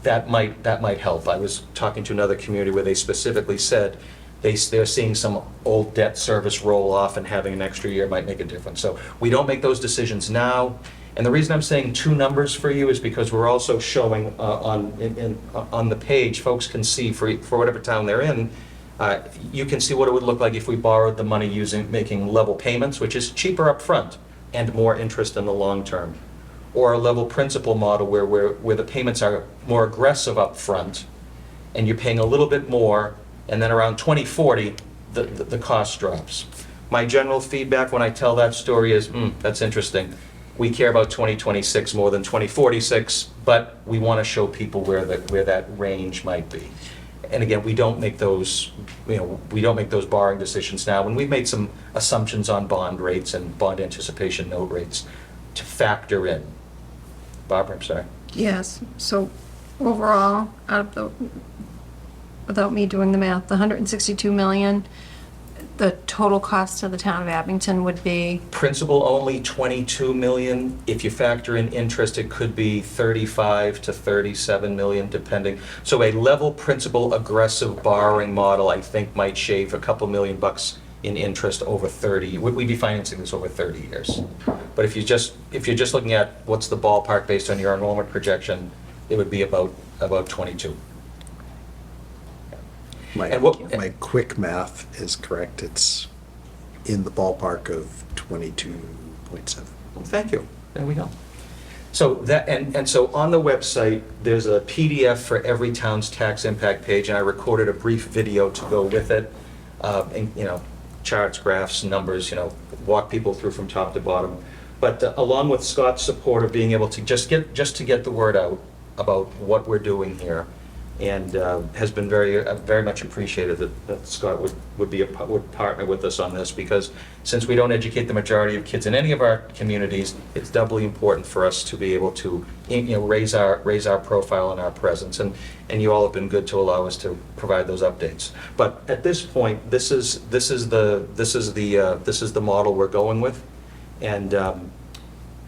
that might help. I was talking to another community where they specifically said they're seeing some old debt service roll off, and having an extra year might make a difference. So we don't make those decisions now. And the reason I'm saying two numbers for you is because we're also showing on the page, folks can see for whatever town they're in, you can see what it would look like if we borrowed the money making level payments, which is cheaper up front and more interest in the long term. Or a level principal model where the payments are more aggressive up front and you're paying a little bit more, and then around 2040, the cost drops. My general feedback when I tell that story is, that's interesting. We care about 2026 more than 2046, but we want to show people where that range might be. And again, we don't make those borrowing decisions now. When we've made some assumptions on bond rates and bond anticipation note rates to factor in. Barbara, I'm sorry. Yes, so overall, without me doing the math, the 162 million, the total cost to the town of Abington would be? Principal only 22 million. If you factor in interest, it could be 35 to 37 million, depending. So a level principal aggressive borrowing model, I think, might shave a couple $1 million in interest over 30. We'd be financing this over 30 years. But if you're just looking at what's the ballpark based on your enrollment projection, it would be about 22. My quick math is correct. It's in the ballpark of 22.7. Well, thank you. There we go. So that, and so on the website, there's a PDF for every town's tax impact page, and I recorded a brief video to go with it. And, charts, graphs, numbers, walk people through from top to bottom. But along with Scott's support of being able to just to get the word out about what we're doing here, and has been very much appreciated that Scott would partner with us on this, because since we don't educate the majority of kids in any of our communities, it's doubly important for us to be able to raise our profile and our presence, and you all have been good to allow us to provide those updates. But at this point, this is the model we're going with, and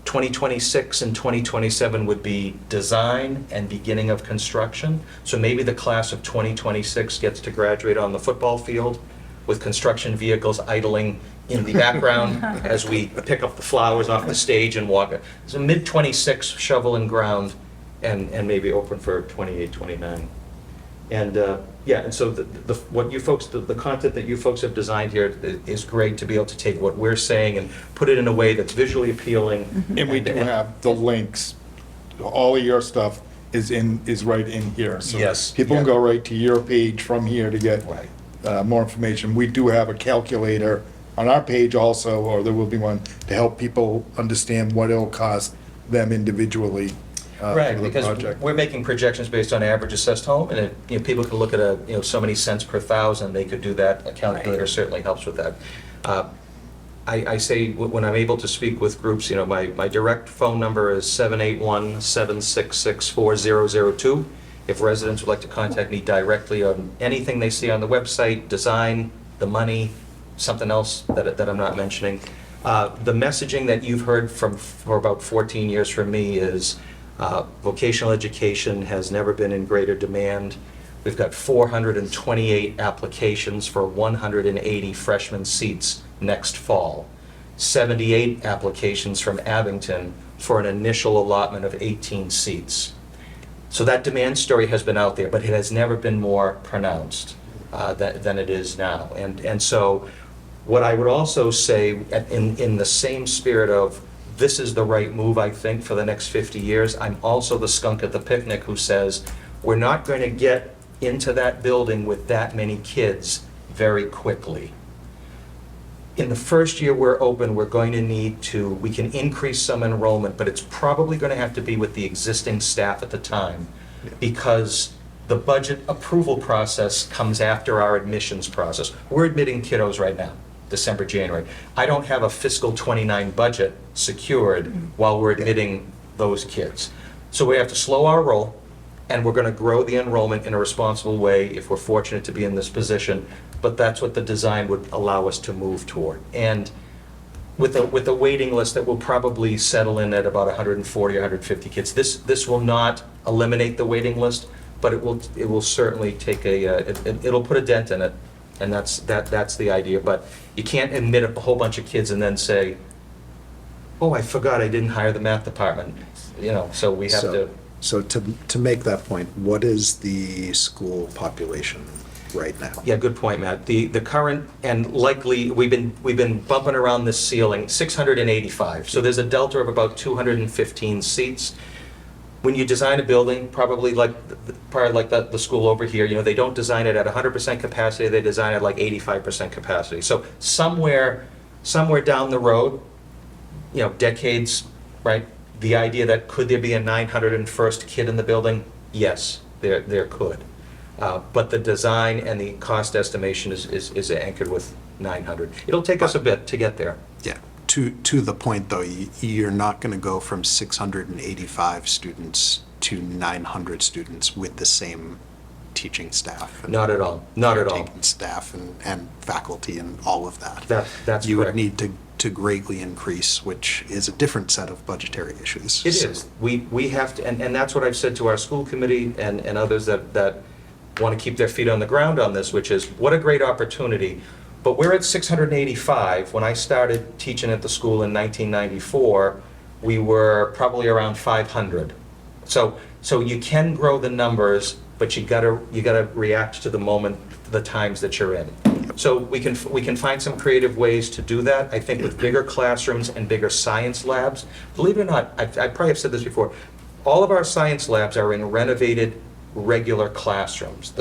2026 and 2027 would be design and beginning of construction. So maybe the class of 2026 gets to graduate on the football field with construction vehicles idling in the background as we pick up the flowers off the stage and walk. So mid-26 shovel and ground, and maybe open for 28, 29. And and so the content that you folks have designed here is great, to be able to take what we're saying and put it in a way that's visually appealing. And we do have the links. All of your stuff is right in here. So Yes. people can go right to your page from here to get Right. more information. We do have a calculator on our page also, or there will be one, to help people understand what it'll cost them individually. Right, for the because project. we're making projections based on average assessed home, and people can look at so many cents per thousand, they could do that. A calculator certainly helps with that. I say, when I'm able to speak with groups, my direct phone number is 781-766-4002. If residents would like to contact me directly on anything they see on the website, design, the money, something else that I'm not mentioning. The messaging that you've heard for about 14 years from me is vocational education has never been in greater demand. We've got 428 applications for 180 freshman seats next fall. 78 applications from Abington for an initial allotment of 18 seats. So that demand story has been out there, but it has never been more pronounced than it is now. And so what I would also say, in the same spirit of this is the right move, I think, for the next 50 years, I'm also the skunk at the picnic who says we're not going to get into that building with that many kids very quickly. In the first year we're open, we're going to we can increase some enrollment, but it's probably going to have to be with the existing staff at the time, because the budget approval process comes after our admissions process. We're admitting kiddos right now, December, January. I don't have a fiscal 29 budget secured while we're admitting those kids. So we have to slow our roll, and we're going to grow the enrollment in a responsible way if we're fortunate to be in this position. But that's what the design would allow us to move toward. And with a waiting list that will probably settle in at about 140, 150 kids. This will not eliminate the waiting list, but it will certainly take it'll put a dent in it, and that's the idea. But you can't admit a whole bunch of kids and then say, Oh, I forgot, I didn't hire the math department, so we have to. So to make that point, what is the school population right now? Yeah, good point, Matt. The current, and likely, we've been bumping around this ceiling, 685. So there's a delta of about 215 seats. When you design a building, probably like the school over here, they don't design it at 100% capacity, they design it like 85% capacity. So somewhere down the road, decades, right? The idea that could there be a 901st kid in the building? Yes, there could. But the design and the cost estimation is anchored with 900. It'll take us a bit to get there. Yeah, to the point though, you're not going to go from 685 students to 900 students with the same teaching staff. And Not at all, not at all. caretaking staff and faculty and all of that. That's You would correct. need to greatly increase, which is a different set of budgetary issues. It So- is. We have to, and that's what I've said to our school committee and others that want to keep their feet on the ground on this, which is, what a great opportunity. But we're at 685. When I started teaching at the school in 1994, we were probably around 500. So you can grow the numbers, but you gotta react to the moment, the times that you're in. So we can find some creative ways to do that. I think with bigger classrooms and bigger science labs. Believe it or not, I probably have said this before, all of our science labs are in renovated, regular classrooms.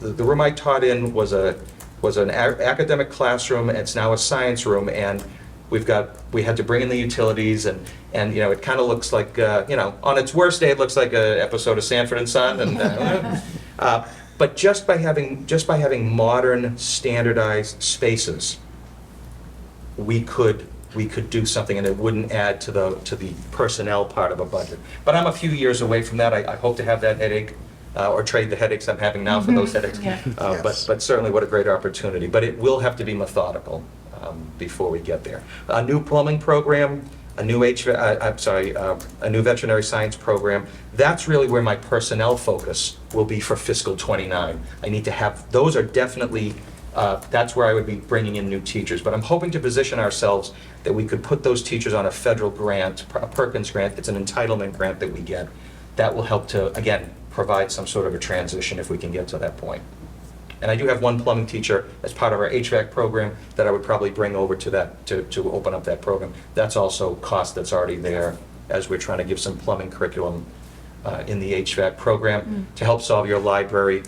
The room I taught in was an academic classroom, and it's now a science room, and we had to bring in the utilities, and it kind of looks like, on its worst day, it looks like an episode of Sanford and Son, and but just by having modern, standardized spaces, we could do something, and it wouldn't add to the personnel part of a budget. But I'm a few years away from that. I hope to have that headache, or trade the headaches I'm having now for those headaches. Yeah. But certainly, what a great opportunity. But it will have to be methodical before we get there. A new plumbing program, a new a new veterinary science program. That's really where my personnel focus will be for fiscal '29. I need to have, those are definitely, that's where I would be bringing in new teachers. But I'm hoping to position ourselves that we could put those teachers on a federal grant, a Perkins grant. It's an entitlement grant that we get. That will help to, again, provide some sort of a transition if we can get to that point. And I do have one plumbing teacher as part of our HVAC program that I would probably bring over to that, to open up that program. That's also cost that's already there as we're trying to give some plumbing curriculum in the HVAC program to help solve your library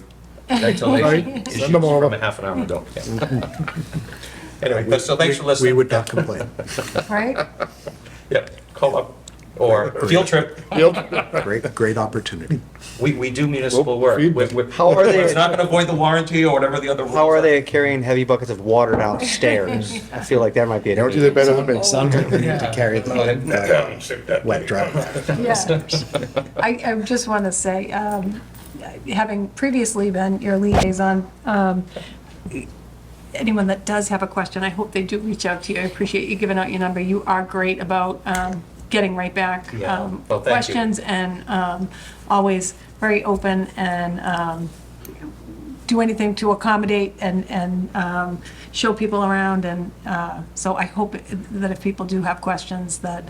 ventilation Right. issues Send them over. from a half an hour ago. Yeah. Anyway, so thanks for listening. We would not complain. Right? Yep, call up, or field trip. Great opportunity. We do municipal work. Feedback. How are they- It's not going to avoid the warranty or whatever the other rules How are they carrying heavy buckets of water downstairs? I feel like that might be an Don't you say better than me? Sounds like we need to carry the wet dry. Yeah. I just want to say, having previously been your liaison, anyone that does have a question, I hope they do reach out to you. I appreciate you giving out your number. You are great about getting right back. Yeah. Well, thank you. Questions, and always very open, and do anything to accommodate and show people around. And so I hope that if people do have questions, that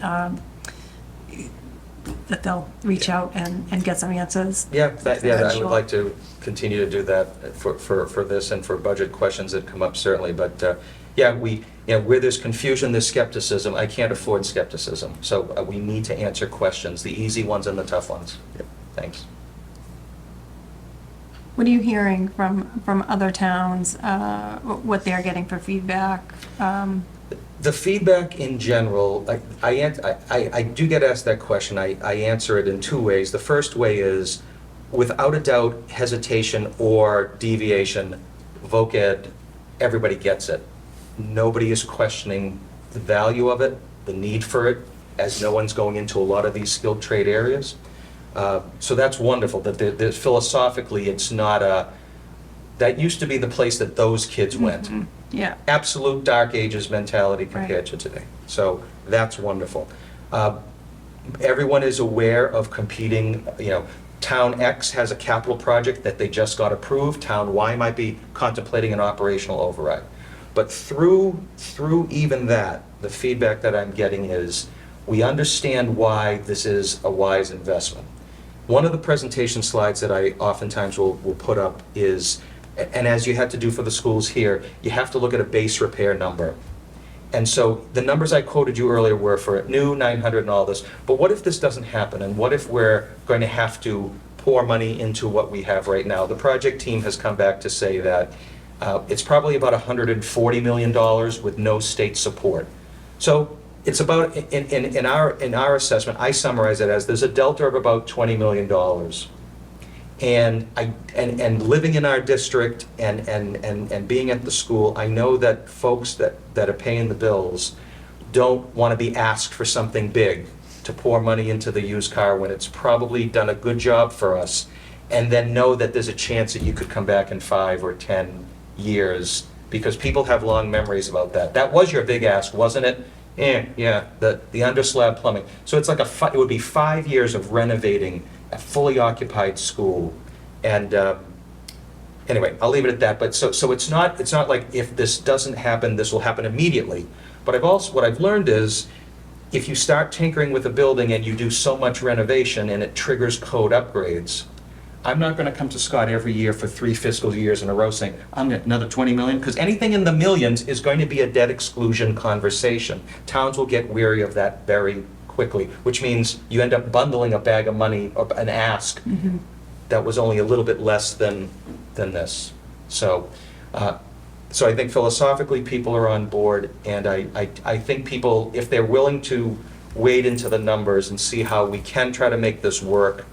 they'll reach out and get some answers. Yeah, I would like to continue to do that for this and for budget questions that come up, certainly. But yeah, where there's confusion, there's skepticism. I can't afford skepticism. So we need to answer questions, the easy ones and the tough ones. Thanks. What are you hearing from other towns, what they're getting for feedback? The feedback in general, I do get asked that question. I answer it in two ways. The first way is, without a doubt, hesitation or deviation, voc ed, everybody gets it. Nobody is questioning the value of it, the need for it, as no one's going into a lot of these skilled trade areas. So that's wonderful, that philosophically it's not that used to be the place that those kids went. Yeah. Absolute dark ages mentality compared to today. So that's wonderful. Everyone is aware of competing, Town X has a capital project that they just got approved. Town Y might be contemplating an operational override. But through even that, the feedback that I'm getting is, we understand why this is a wise investment. One of the presentation slides that I oftentimes will put up is, and as you had to do for the schools here, you have to look at a base repair number. And so the numbers I quoted you earlier were for new 900 and all this, but what if this doesn't happen? And what if we're going to have to pour money into what we have right now? The project team has come back to say that it's probably about $140 million with no state support. So it's about, in our assessment, I summarize it as there's a delta of about $20 million. And living in our district and being at the school, I know that folks that are paying the bills don't want to be asked for something big, to pour money into the used car when it's probably done a good job for us, and then know that there's a chance that you could come back in 5 or 10 years, because people have long memories about that. That was your big ask, wasn't it? Yeah, the under slab plumbing. So it's like it would be 5 years of renovating a fully occupied school. And anyway, I'll leave it at that. But so it's not like if this doesn't happen, this will happen immediately. But what I've learned is, if you start tinkering with a building and you do so much renovation and it triggers code upgrades, I'm not going to come to Scott every year for 3 fiscal years in a row saying, I'm getting another 20 million, because anything in the millions is going to be a debt exclusion conversation. Towns will get weary of that very quickly, which means you end up bundling a bag of money or an ask that was only a little bit less than this. So I think philosophically people are on board, and I think people, if they're willing to wade into the numbers and see how we can try to make this work,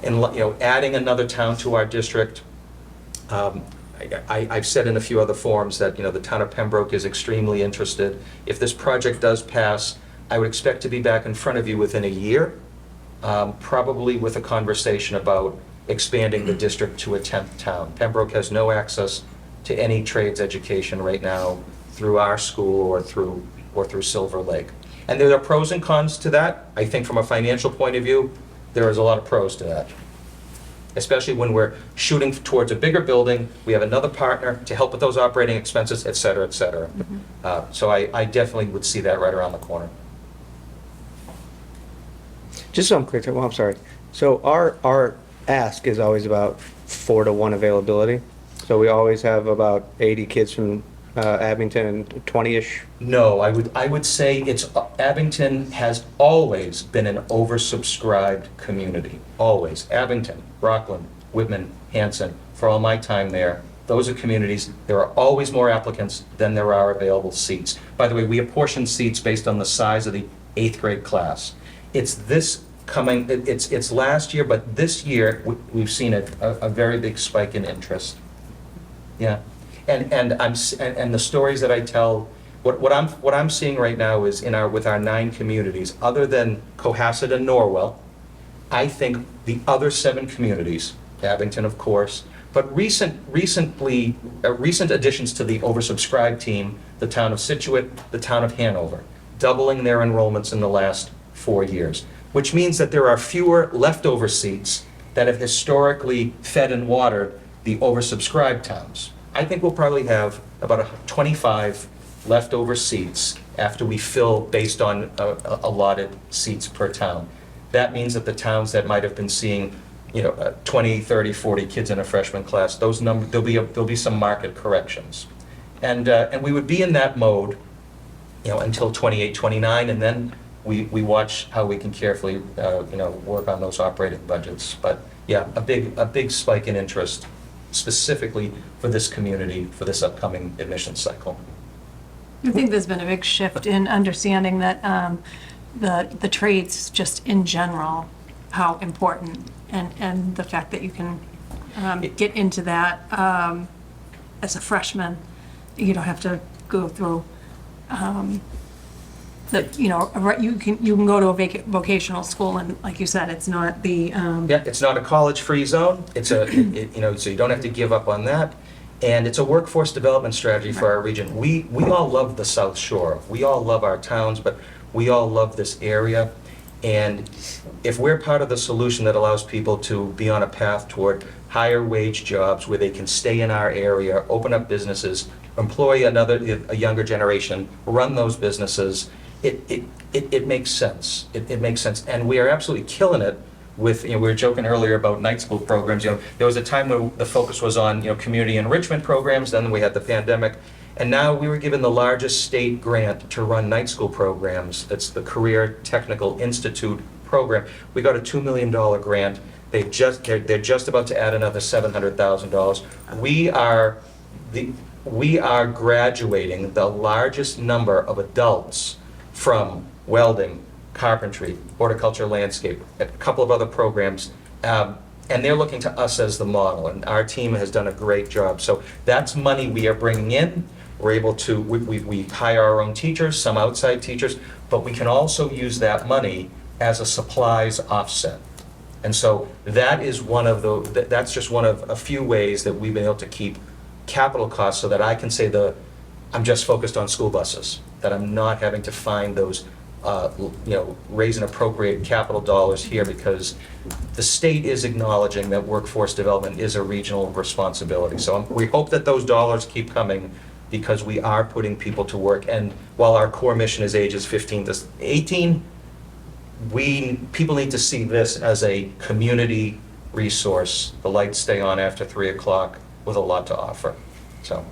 and adding another town to our district, I've said in a few other forums that the town of Pembroke is extremely interested. If this project does pass, I would expect to be back in front of you within a year, probably with a conversation about expanding the district to a 10th town. Pembroke has no access to any trades education right now through our school or through Silver Lake. And there are pros and cons to that. I think from a financial point of view, there is a lot of pros to that. Especially when we're shooting towards a bigger building, we have another partner to help with those operating expenses, et cetera, et cetera. So I definitely would see that right around the corner. Just so I'm clear, well, I'm sorry. So our ask is always about 4-to-1 availability. So we always have about 80 kids from Abington and 20-ish. No, I would say Abington has always been an oversubscribed community. Always. Abington, Rockland, Whitman, Hanson. For all my time there, those are communities. There are always more applicants than there are available seats. By the way, we apportion seats based on the size of the 8th grade class. It's last year, but this year we've seen a very big spike in interest. Yeah. And the stories that I tell, what I'm seeing right now is with our 9 communities, other than Cohasset and Norwell, I think the other 7 communities, Abington of course, but recent additions to the oversubscribed team, the town of Situate, the town of Hanover, doubling their enrollments in the last 4 years, which means that there are fewer leftover seats that have historically fed and watered the oversubscribed towns. I think we'll probably have about 25 leftover seats after we fill based on allotted seats per town. That means that the towns that might have been seeing 20, 30, 40 kids in a freshman class, those numbers, there'll be some market corrections. And we would be in that mode until 28, 29, and then we watch how we can carefully work on those operating budgets. But yeah, a big spike in interest specifically for this community for this upcoming admission cycle. I think there's been a big shift in understanding that the trades just in general, how important, and the fact that you can get into that as a freshman. You don't have to go through you can go to a vocational school, and like you said, it's not the it's not a college-free zone. It's so you don't have to give up on that. And it's a workforce development strategy for our region. We all love the South Shore. We all love our towns, but we all love this area. And if we're part of the solution that allows people to be on a path toward higher wage jobs where they can stay in our area, open up businesses, employ a younger generation, run those businesses, it makes sense. It makes sense. And we are absolutely killing it with, we were joking earlier about night school programs. There was a time when the focus was on, community enrichment programs, then we had the pandemic, and now we were given the largest state grant to run night school programs. It's the Career Technical Institute program. We got a $2 million grant. They're just about to add another $700,000. We are graduating the largest number of adults from welding, carpentry, horticulture, landscape, a couple of other programs, and they're looking to us as the model, and our team has done a great job. So that's money we are bringing in. We're able to, we hire our own teachers, some outside teachers, but we can also use that money as a supplies offset. And so that is that's just one of a few ways that we've been able to keep capital costs so that I can say I'm just focused on school buses, that I'm not having to find those, raise and appropriate capital dollars here, because the state is acknowledging that workforce development is a regional responsibility. So we hope that those dollars keep coming, because we are putting people to work. And while our core mission is ages 15 to 18, people need to see this as a community resource. The lights stay on after 3 o'clock with a lot to offer. So,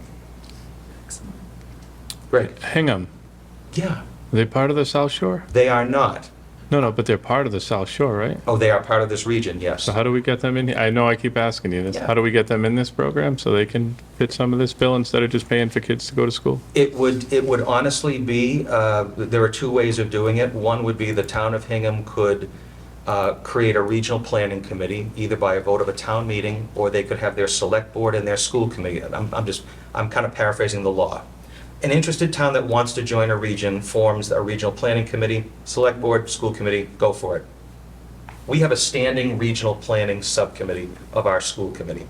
great. Hingham, Yeah, are they part of the South Shore? they are not. No, but they're part of the South Shore, right? Oh, they are part of this region, yes. So how do we get them in here? I know I keep asking you this. Yeah. How do we get them in this program so they can fit some of this bill instead of just paying for kids to go to school? It would honestly be, there are two ways of doing it. One would be the town of Hingham could create a regional planning committee, either by a vote of a town meeting, or they could have their select board and their school committee. I'm kind of paraphrasing the law. An interested town that wants to join a region forms a regional planning committee, select board, school committee, go for it. We have a standing regional planning subcommittee of our school committee,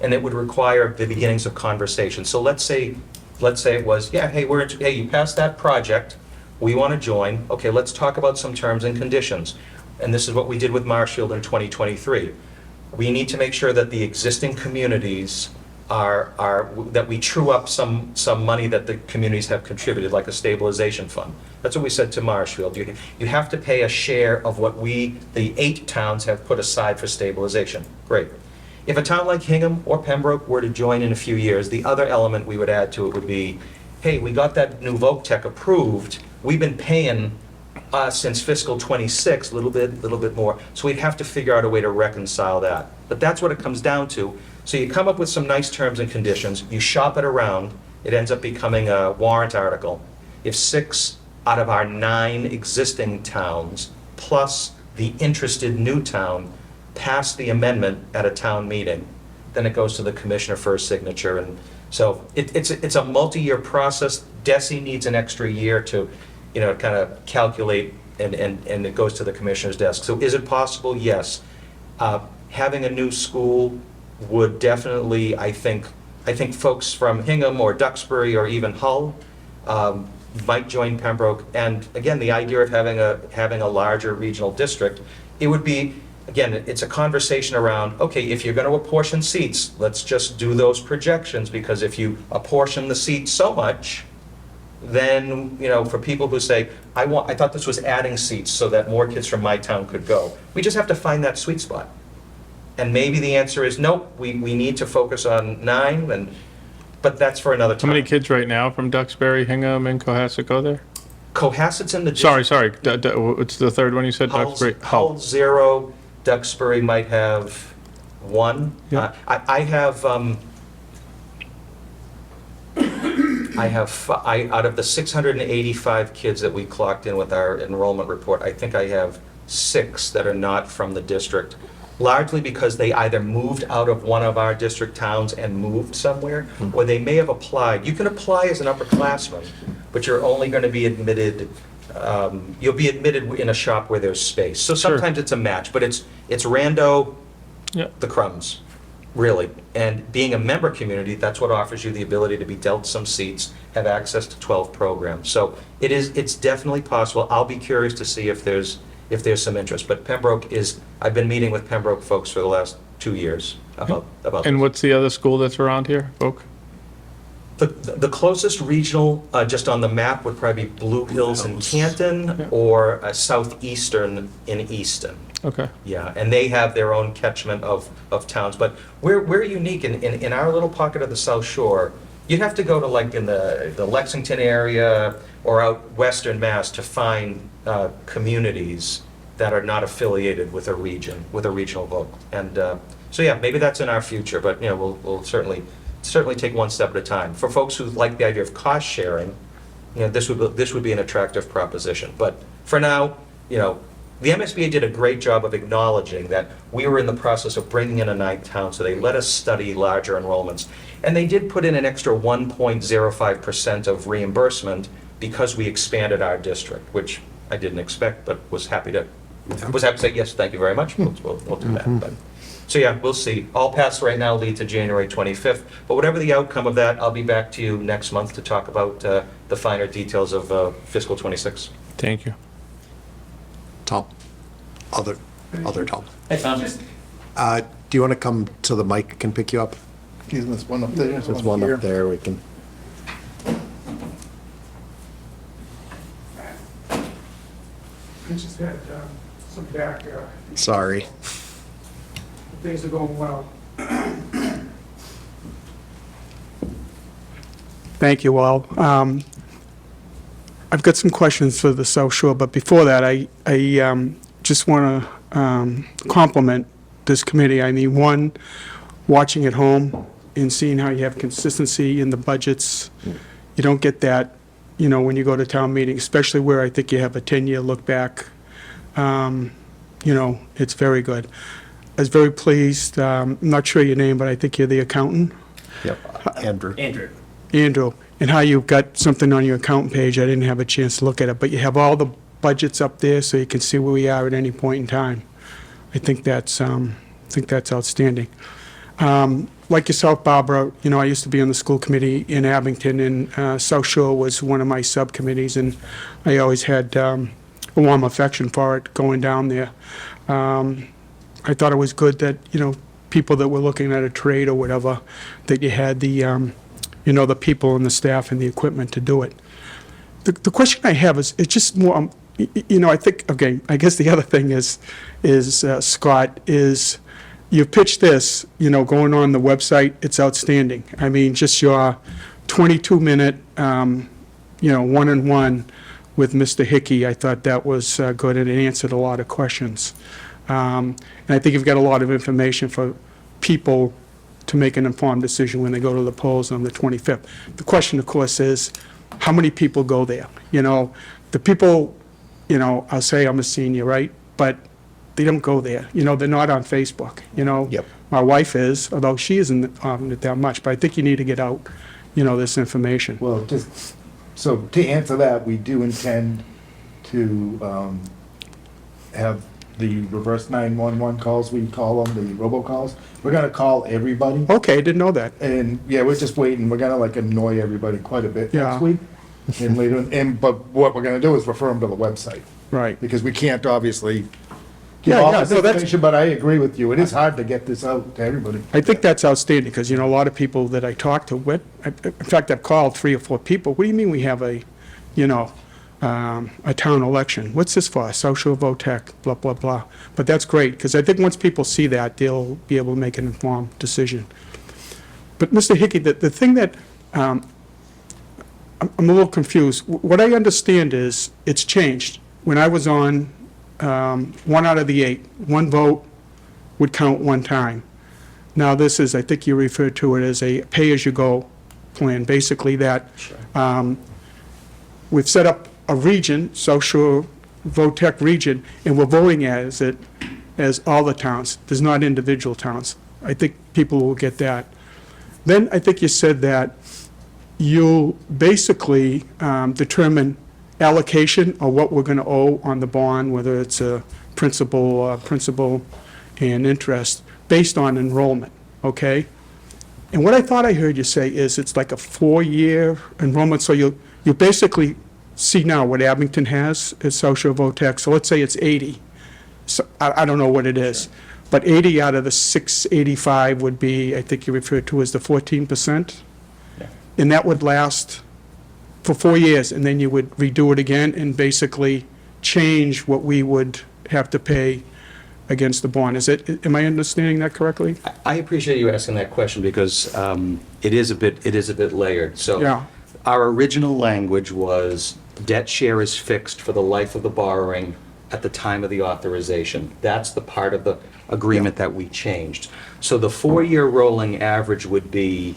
and it would require the beginnings of conversation. So let's say it was, hey, you passed that project, we want to join, okay, let's talk about some terms and conditions. And this is what we did with Marshfield in 2023. We need to make sure that the existing communities that we true up some money that the communities have contributed, like a stabilization fund. That's what we said to Marshfield. You have to pay a share of what the 8 towns have put aside for stabilization. Great. If a town like Hingham or Pembroke were to join in a few years, the other element we would add to it would be, hey, we got that new Voc Tech approved. We've been paying since fiscal 26, a little bit more. So we'd have to figure out a way to reconcile that. But that's what it comes down to. So you come up with some nice terms and conditions, you shop it around, it ends up becoming a warrant article. If 6 out of our 9 existing towns, plus the interested new town, pass the amendment at a town meeting, then it goes to the commissioner for a signature. And so it's a multi-year process. DESI needs an extra year to, kind of calculate, and it goes to the commissioner's desk. So is it possible? Yes. Having a new school would definitely, I think folks from Hingham or Duxbury or even Hull might join Pembroke. And again, the idea of having a larger regional district, it would be, again, it's a conversation around, okay, if you're going to apportion seats, let's just do those projections, because if you apportion the seats so much, then, for people who say, I thought this was adding seats so that more kids from my town could go. We just have to find that sweet spot. And maybe the answer is, nope, we need to focus on 9, but that's for another time. How many kids right now from Duxbury, Hingham, and Cohasset go there? Cohasset's in the... Sorry. What's the third one you said? Duxbury? Hull 0, Duxbury might have 1. Yeah. I have out of the 685 kids that we clocked in with our enrollment report, I think I have 6 that are not from the district, largely because they either moved out of one of our district towns and moved somewhere, or they may have applied. You can apply as an upperclassman, but you're only going to be admitted, you'll be admitted in a shop where there's space. So sometimes it's a match, but it's rando, the crumbs, really. And being a member community, that's what offers you the ability to be dealt some seats, have access to 12 programs. So it's definitely possible. I'll be curious to see if there's some interest. But Pembroke I've been meeting with Pembroke folks for the last 2 years about And this. what's the other school that's around here, Oak? The closest regional, just on the map, would probably be Blue Hills in Canton or Southeastern in Easton. Okay. Yeah, and they have their own catchment of towns, but we're unique in our little pocket of the South Shore. You'd have to go to like in the Lexington area or out Western Mass to find communities that are not affiliated with a region, with a regional vote. And so yeah, maybe that's in our future, but we'll certainly take one step at a time. For folks who like the idea of cost sharing, this would be an attractive proposition. But for now, the MSBA did a great job of acknowledging that we were in the process of bringing in a ninth town, so they let us study larger enrollments. And they did put in an extra 1.05% of reimbursement because we expanded our district, which I didn't expect, but was happy to say, yes, thank you very much, we'll do that. But, so yeah, we'll see. All paths right now lead to January 25th, but whatever the outcome of that, I'll be back to you next month to talk about the finer details of fiscal 26. Thank you. Tom, other Tom. Hey, Tom. Do you want to come to the mic? Can pick you up? Excuse me, there's one up there. There's one here. up there. We can. I just had some back, Sorry. things are going well. Thank you all. I've got some questions for the South Shore, but before that, I just want to compliment this committee. I mean, one, watching at home and seeing how you have consistency in the budgets. You don't get that, when you go to town meeting, especially where I think you have a 10-year look back. It's very good. I was very pleased. I'm not sure your name, but I think you're the accountant. Yep. Andrew. Andrew, and how you've got something on your accountant page. I didn't have a chance to look at it, but you have all the budgets up there so you can see where we are at any point in time. I think that's outstanding. Like yourself, Barbara, I used to be on the school committee in Abington, and South Shore was one of my subcommittees, and I always had a warm affection for it going down there. I thought it was good that, people that were looking at a trade or whatever, that you had the people and the staff and the equipment to do it. The question I have is, it's just more, I think, okay, I guess the other thing is Scott, is you pitched this, going on the website, it's outstanding. I mean, just your 22-minute, one-on-one with Mr. Hickey, I thought that was good, and it answered a lot of questions. And I think you've got a lot of information for people to make an informed decision when they go to the polls on the 25th. The question, of course, is how many people go there? The people, I'll say I'm a senior, right? But they don't go there. They're not on Facebook. Yep. My wife is, although she isn't on it that much, but I think you need to get out, this information. Well, so to answer that, we do intend to have the reverse 911 calls, we call them, the robocalls. We're gonna call everybody. Okay, didn't know that. And, yeah, we're just waiting. We're gonna annoy everybody quite a bit Yeah. next week. And later, but what we're gonna do is refer them to the website. Right. Because we can't obviously give Yeah, all yeah, this no, that's- information, but I agree with you. It is hard to get this out to everybody. I think that's outstanding, because, a lot of people that I talk to, in fact, I've called 3 or 4 people. What do you mean we have a town election? What's this for? South Shore VOTEC, blah, blah, blah. But that's great, because I think once people see that, they'll be able to make an informed decision. But Mr. Hickey, the thing that, I'm a little confused. What I understand is, it's changed. When I was on, 1 out of the 8, 1 vote would count 1 time. Now, this is, I think you referred to it as a pay-as-you-go plan, basically that we've set up a region, South Shore VOTEC region, and we're voting as all the towns. There's not individual towns. I think people will get that. Then I think you said that you'll basically determine allocation of what we're going to owe on the bond, whether it's a principal and interest, based on enrollment, okay? And what I thought I heard you say is it's like a 4-year enrollment, so you basically see now what Abington has as South Shore VOTEC, so let's say it's 80. So I don't know what it is, but 80 out of the 685 would be, I think you referred to as the 14%? And that would last for 4 years, and then you would redo it again and basically change what we would have to pay against the bond. Am I understanding that correctly? I appreciate you asking that question because it is a bit layered. So Yeah. our original language was debt share is fixed for the life of the borrowing at the time of the authorization. That's the part of the agreement that we changed. So the 4-year rolling average would be,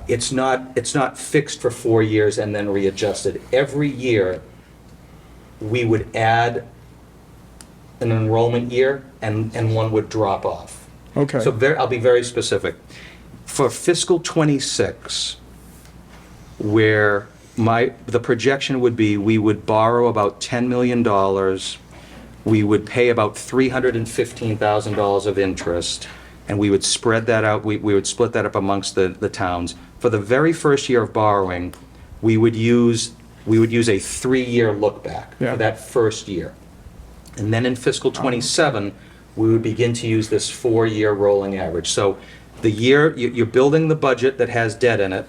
it's not fixed for 4 years and then readjusted. Every year, we would add an enrollment year and one would drop off. Okay. So I'll be very specific. For fiscal '26, where the projection would be, we would borrow about $10 million, we would pay about $315,000 of interest, and we would spread that out, we would split that up amongst the towns. For the very first year of borrowing, we would use a 3-year look back Yeah. for that first year. And then in fiscal '27, we would begin to use this 4-year rolling average. So the year, you're building the budget that has debt in it,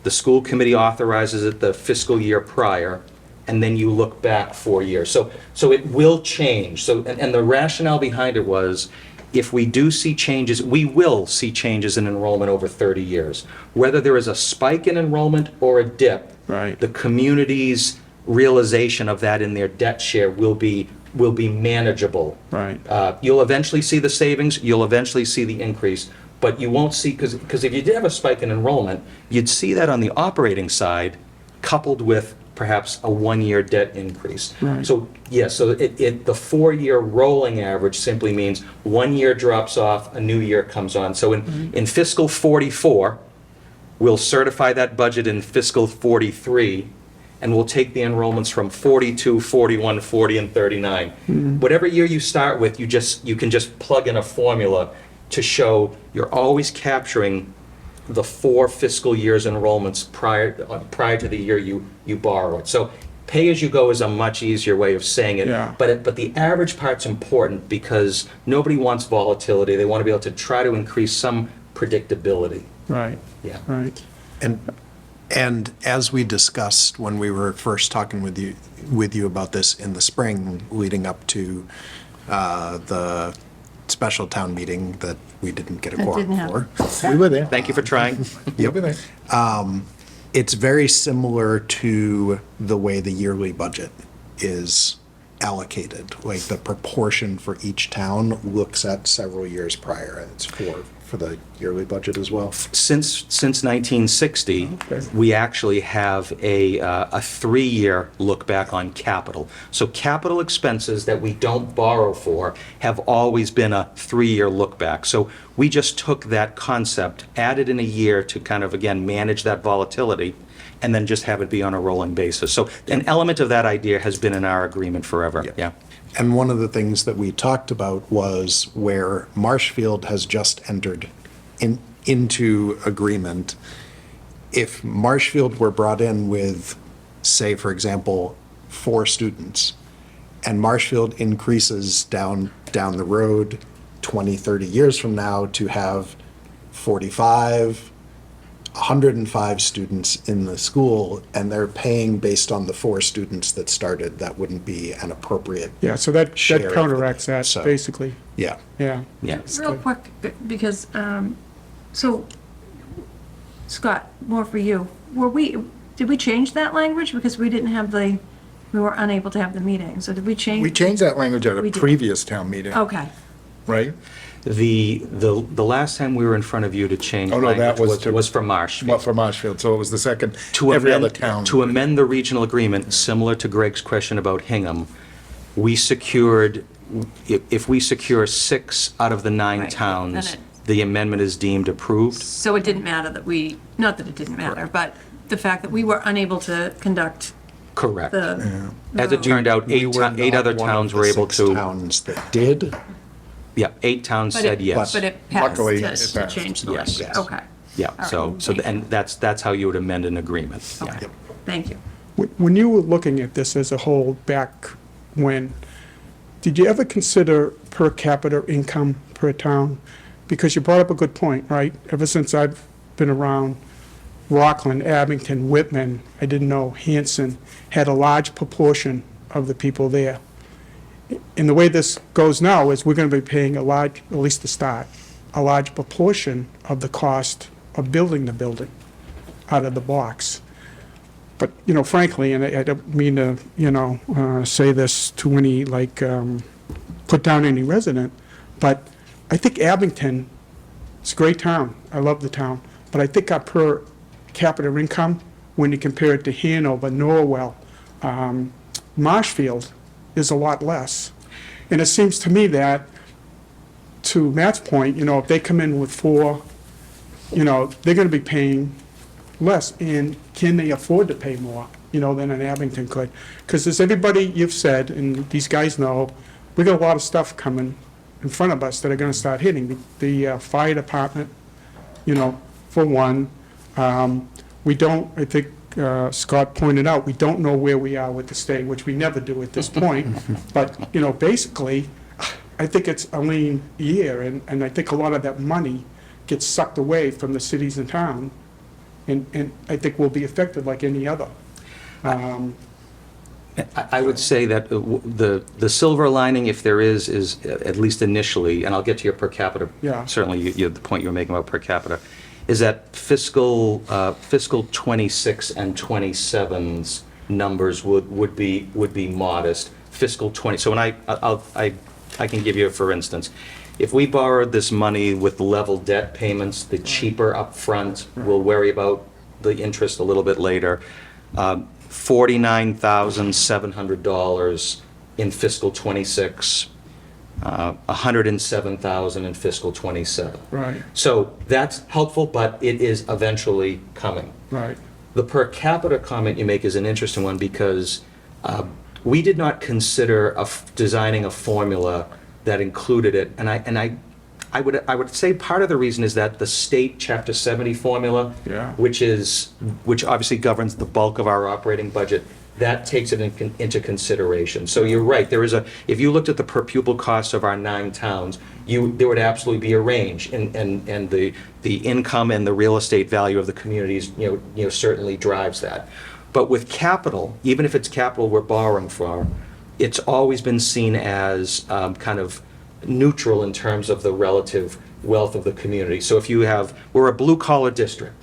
the school committee authorizes it the fiscal year prior, and then you look back 4 years. So it will change. So, and the rationale behind it was, if we do see changes, we will see changes in enrollment over 30 years. Whether there is a spike in enrollment or a dip, Right. the community's realization of that in their debt share will be manageable. Right. You'll eventually see the savings, you'll eventually see the increase, but you won't see, because if you did have a spike in enrollment, you'd see that on the operating side, coupled with perhaps a 1-year debt increase. Right. So, yeah, so the 4-year rolling average simply means 1 year drops off, a new year comes on. So in fiscal '44, we'll certify that budget in fiscal '43, and we'll take the enrollments from 42, 41, 40, and 39. Whatever year you start with, you can just plug in a formula to show you're always capturing the 4 fiscal years enrollments prior to the year you borrow it. So pay-as-you-go is a much easier way of saying it. Yeah. But the average part's important because nobody wants volatility. They want to be able to try to increase some predictability. Right. Yeah. Right. And as we discussed when we were first talking with you about this in the spring, leading up to the special town meeting that we didn't get a That quorum didn't happen. for. We were there. Thank you for trying. You'll be there. It's very similar to the way the yearly budget is allocated. Like the proportion for each town looks at several years prior, and it's for the yearly budget as well. Since 1960, we actually have a 3-year look back on capital. So capital expenses that we don't borrow for have always been a 3-year look back. So we just took that concept, added in a year to kind of, again, manage that volatility, and then just have it be on a rolling basis. So an element of that idea has been in our agreement forever. Yeah. And one of the things that we talked about was where Marshfield has just entered into agreement. If Marshfield were brought in with, say, for example, 4 students, and Marshfield increases down the road 20, 30 years from now to have 45, 105 students in the school, and they're paying based on the 4 students that started, that wouldn't be an appropriate. Yeah, so that Share of the counteracts day, that, so- basically. Yeah. Yeah. Yeah. Real quick, because, so, Scott, more for you. Did we change that language? Because we didn't have we were unable to have the meeting, so did we change? We changed that language at a We did. previous town meeting, Okay, right? The last time we were in front of you to change Oh, no, that language was to- was for Marshfield. Well, for Marshfield, so it was the second, To every other amend, town. to amend the regional agreement, similar to Greg's question about Hingham, we secured, if we secure 6 out of the 9 Right, towns, then it- the amendment is deemed approved. so it didn't matter that not that it didn't matter, but the fact that we were unable to conduct Correct. the. As it turned out, We 8 were not other one of towns the were able 6 to, towns that did. yeah, 8 towns But said it- yes. But it passed Luckily, to it to passed. change the Yes. language, okay. Yeah, All so, right, so, thank you. and that's how you would amend an agreement. Yeah. Okay, thank you. When you were looking at this as a whole back when, did you ever consider per capita income per town? Because you brought up a good point, right? Ever since I've been around, Rockland, Abington, Whitman, I didn't know Hanson, had a large proportion of the people there. And the way this goes now is we're going to be paying a large, at least to start, a large proportion of the cost of building the building out of the box. But, frankly, and I don't mean to, say this to any, put down any resident, but I think Abington, it's a great town. I love the town. But I think our per capita income, when you compare it to Hanover, Norwell, Marshfield, is a lot less. And it seems to me that, to Matt's point, if they come in with 4, they're going to be paying less. And can they afford to pay more, than an Abington could? Because as everybody you've said, and these guys know, we got a lot of stuff coming in front of us that are going to start hitting. The fire department, for one. We don't, I think Scott pointed out, we don't know where we are with the state, which we never do at this point. But, basically, I think it's a lean year, and I think a lot of that money gets sucked away from the cities and town, and I think we'll be affected like any other. I would say that the silver lining, if there is at least initially, and I'll get to your per capita, Yeah. certainly the point you were making about per capita, is that fiscal 26 and 27's numbers would be modest. Fiscal 20, so when I can give you, for instance, if we borrowed this money with level debt payments, the cheaper upfront, we'll worry about the interest a little bit later. $49,700 in fiscal 26, $107,000 in fiscal 27. Right, So that's helpful, but it is eventually coming. right. The per capita comment you make is an interesting one because we did not consider designing a formula that included it, and I would say part of the reason is that the state Chapter 70 formula, Yeah. which obviously governs the bulk of our operating budget, that takes it into consideration. So you're right, if you looked at the per pupil costs of our 9 towns, there would absolutely be a range, and the income and the real estate value of the communities, certainly drives that. But with capital, even if it's capital we're borrowing for, it's always been seen as kind of neutral in terms of the relative wealth of the community. So we're a blue-collar district.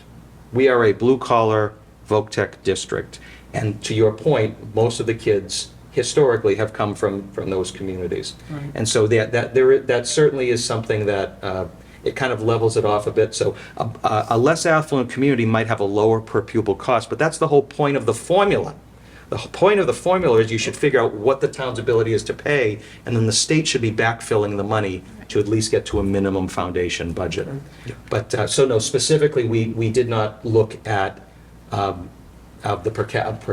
We are a blue-collar VOC district. And to your point, most of the kids historically have come from those communities. Right. And so that certainly is something that it kind of levels it off a bit. So a less affluent community might have a lower per pupil cost, but that's the whole point of the formula. The point of the formula is you should figure out what the town's ability is to pay, and then the state should be backfilling the money to at least get to a minimum foundation budget. But, so no, specifically, we did not look at the per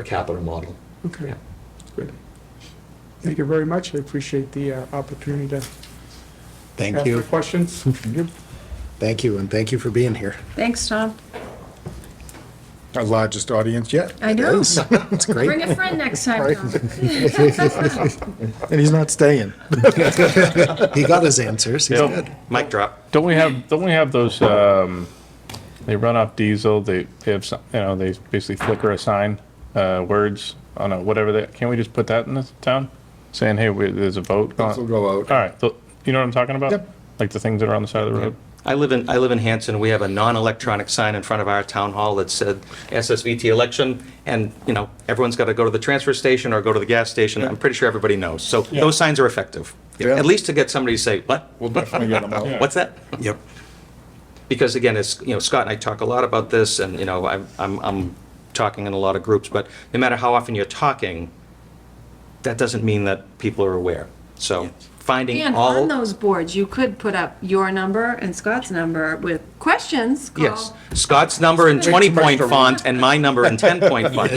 capita model. Okay, Yeah. good. Thank you very much. I appreciate the opportunity to Thank ask you. the questions. Thank you, and thank you for being here. Thanks, Tom. Our largest audience yet. I know. It's great. Bring a friend next time, Right. Tom. And he's not staying. He got his answers. He's Don't- good. Mic drop. Don't we have those, they run off diesel, they have, they basically flicker a sign, words on a, whatever can't we just put that in this town? Saying, hey, there's a vote Those will on. go out. All right, you know what I'm talking about? Yep. Like the things that are on the side of the road? I live in Hanson. We have a non-electronic sign in front of our town hall that said SSVT election, and, everyone's got to go to the transfer station or go to the gas station. I'm pretty sure everybody knows. So those signs are effective. Yeah. At least to get somebody to say, what? We'll definitely get them out. What's that? Yep. Because again, Scott and I talk a lot about this, and, I'm talking in a lot of groups, but no matter how often you're talking, that doesn't mean that people are aware. So finding And all. on those boards, you could put up your number and Scott's number with questions. Call- Yes, Scott's number in 20-point font and my number in 10-point font.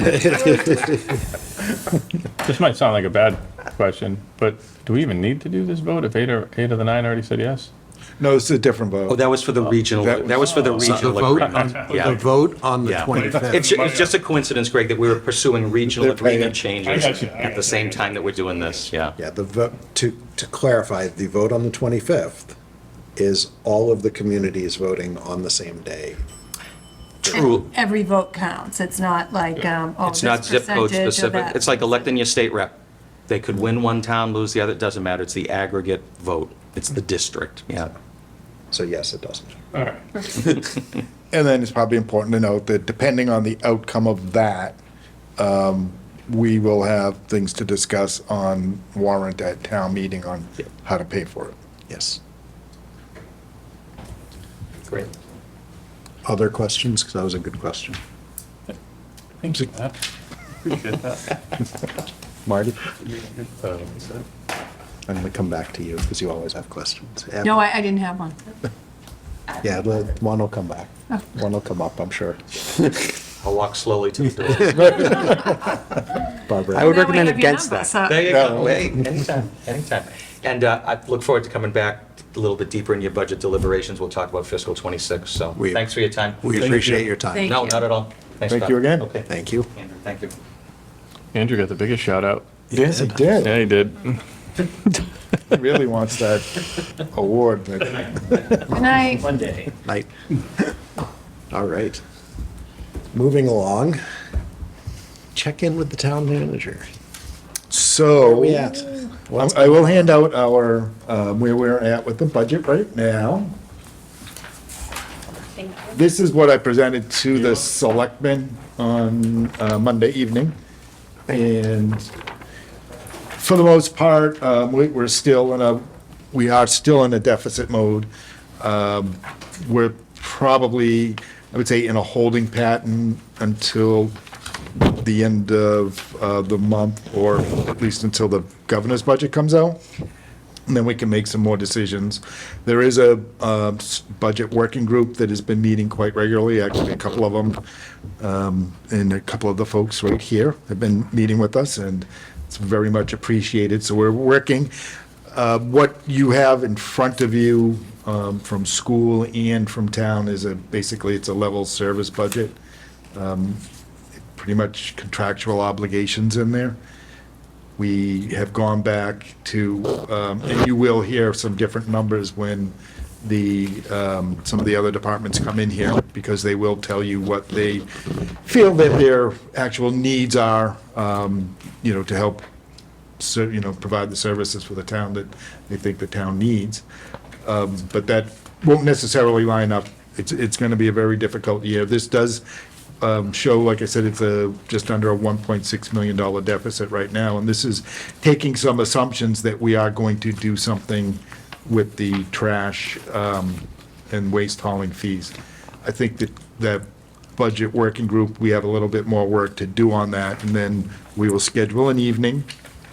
This might sound like a bad question, but do we even need to do this vote if 8 of the 9 already said yes? No, it's a different Oh, vote. that was for the regional, that was for the The regional. vote agreement. on, Yeah. the vote on the Yeah. 25th. It's just a coincidence, Greg, that we were pursuing regional They're paying. agreement changes I got you. at the same time that we're doing this, yeah. Yeah, the vote, to clarify, the vote on the 25th is all of the communities voting on the same day. True. Every vote counts. It's not like, oh, It's this not zip code percentage or specific. that. It's like electing your state rep. They could win one town, lose the other, it doesn't matter. It's the aggregate vote. It's the district, yeah. So yes, it doesn't. All right. And then it's probably important to note that depending on the outcome of that, we will have things to discuss on warrant at town meeting on how to pay for it. Yes. Great. Other questions? Because that was a good question. Thanks, Matt. Appreciate that. Marty? I'm going to come back to you because you always have questions. Yeah. No, I didn't have one. Yeah, one will come back. One will come up, I'm sure. I'll walk slowly to the door. Barbara? I would Now we recommend have your against number, that. so- There you go. Hey, anytime, anytime. And I look forward to coming back a little bit deeper in your budget deliberations. We'll talk about fiscal '26, so We- thanks for your time. We appreciate your time. Thank No, you. not at all. Thanks, Thank Scott. you again. Okay. Thank you. Andrew, thank you. Andrew got the biggest shout out. Yes, it Yeah, did. he did. He really wants that award. Good night. One day. Night. All right. Moving along. Check in with the town manager. So. Where we at? I will hand out our, where we're at with the budget right now. This is what I presented to the selectmen on Monday evening. And for the most part, we're still we are still in a deficit mode. We're probably, I would say, in a holding pattern until the end of the month, or at least until the governor's budget comes out. And then we can make some more decisions. There is a budget working group that has been meeting quite regularly, actually a couple of them, and a couple of the folks right here have been meeting with us, and it's very much appreciated. So we're working. What you have in front of you from school and from town is basically it's a level service budget. Pretty much contractual obligations in there. We have gone back to, and you will hear some different numbers when some of the other departments come in here, because they will tell you what they feel that their actual needs are, to help, provide the services for the town that they think the town needs. But that won't necessarily line up. It's going to be a very difficult year. This does show, like I said, it's just under a $1.6 million deficit right now, and this is taking some assumptions that we are going to do something with the trash and waste hauling fees. I think that budget working group, we have a little bit more work to do on that, and then we will schedule an evening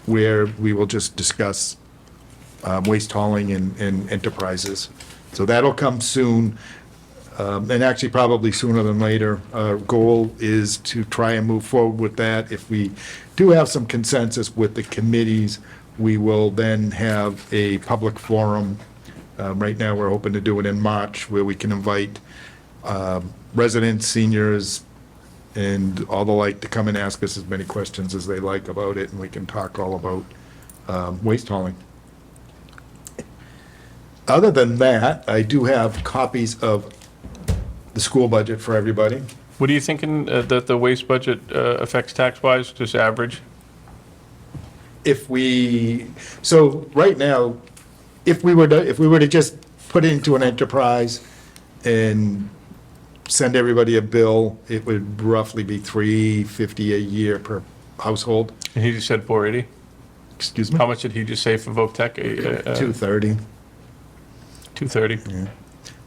where we will just discuss waste hauling and enterprises. So that'll come soon. And actually probably sooner than later. Our goal is to try and move forward with that. If we do have some consensus with the committees, we will then have a public forum. Right now, we're hoping to do it in March, where we can invite residents, seniors, and all the like to come and ask us as many questions as they like about it, and we can talk all about waste hauling. Other than that, I do have copies of the school budget for everybody. What are you thinking that the waste budget affects tax-wise, just average? So right now, if we were to just put it into an enterprise and send everybody a bill, it would roughly be $350 a year per household. And he just said 480? Excuse me? How much did he just say for Voc Tech? 230. 230?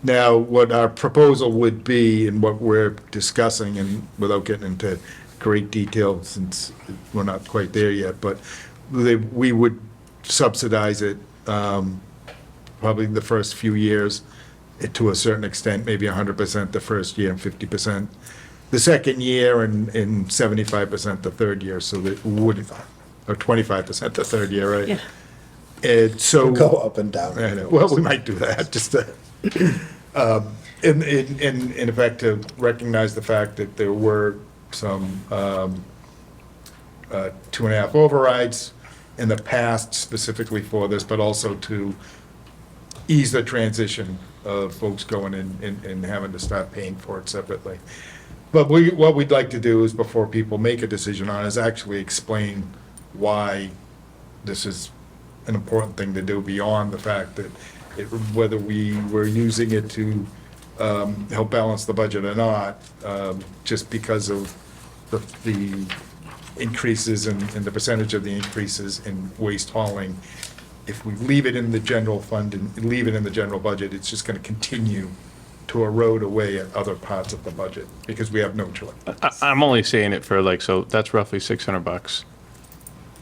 Now, what our proposal would be, and what we're discussing, and without getting into great detail since we're not quite there yet, but we would subsidize it probably the first few years to a certain extent, maybe 100% the first year and 50% the second year, and 75% the third year, so that would, or 25% the third year, right? Yeah. And so. Go up and down. I know. Well, we might do that, just to, in effect, to recognize the fact that there were some 2.5 overrides in the past specifically for this, but also to ease the transition of folks going in and having to start paying for it separately. But what we'd like to do is, before people make a decision on it, is actually explain why this is an important thing to do beyond the fact that whether we were using it to help balance the budget or not, just because of the increases and the percentage of the increases in waste hauling. If we leave it in the general fund and leave it in the general budget, it's just going to continue to erode away at other parts of the budget because we have no choice I'm only saying it for like, so that's roughly $600.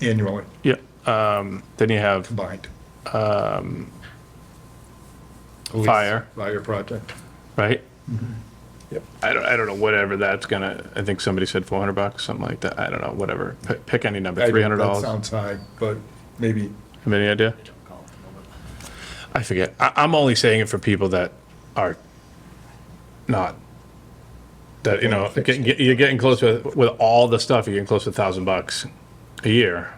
annually Yeah. Then you have combined. Fire. Fire project. right? Yep. I don't know, whatever that's gonna, I think somebody said $400, something like that. I don't know, whatever. Pick any number, That $300. sounds high, but maybe, Have any idea? I forget. I'm only saying it for people that are not, that, you know, you're getting close with all the stuff, you're getting close to $1,000 a year.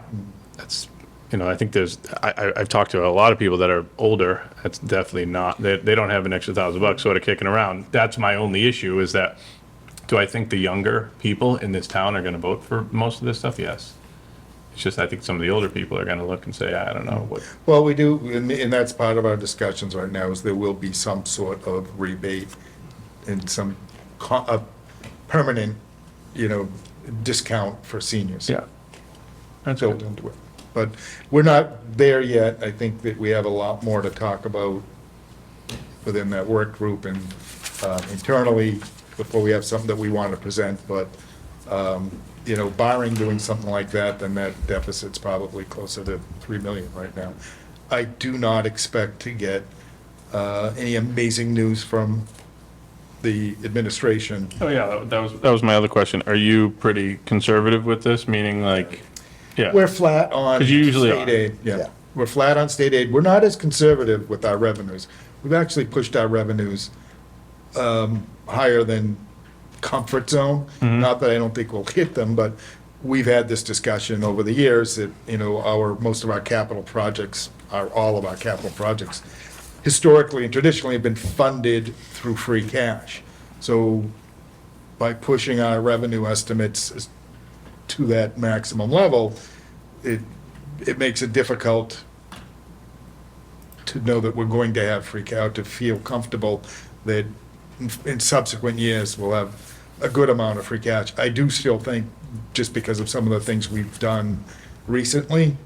That's, you know, I think I've talked to a lot of people that are older. That's definitely not, they don't have an extra $1,000 sort of kicking around. That's my only issue is that, do I think the younger people in this town are gonna vote for most of this stuff? Yes. It's just, I think some of the older people are gonna look and say, I don't know what. well, we do, and that's part of our discussions right now, is there will be some sort of rebate and some permanent, you know, discount for seniors. Yeah. That's Built good. into it. But we're not there yet. I think that we have a lot more to talk about within that work group and internally before we have something that we want to present. But, you know, barring doing something like that, then that deficit's probably closer to 3 million right now. I do not expect to get any amazing news from the administration. Oh, yeah, that was my other question. Are you pretty conservative with this, meaning like, yeah? We're flat on 'Cause you usually state are. aid, yeah. Yeah. We're flat on state aid. We're not as conservative with our revenues. We've actually pushed our revenues higher than comfort zone. Not that I don't think we'll hit them, but we've had this discussion over the years that, you know, most of our capital projects, all of our capital projects, historically and traditionally have been funded through free cash. So by pushing our revenue estimates to that maximum level, it makes it difficult to know that we're going to have free cash, to feel comfortable that in subsequent years we'll have a good amount of free cash. I do still think, just because of some of the things we've done recently,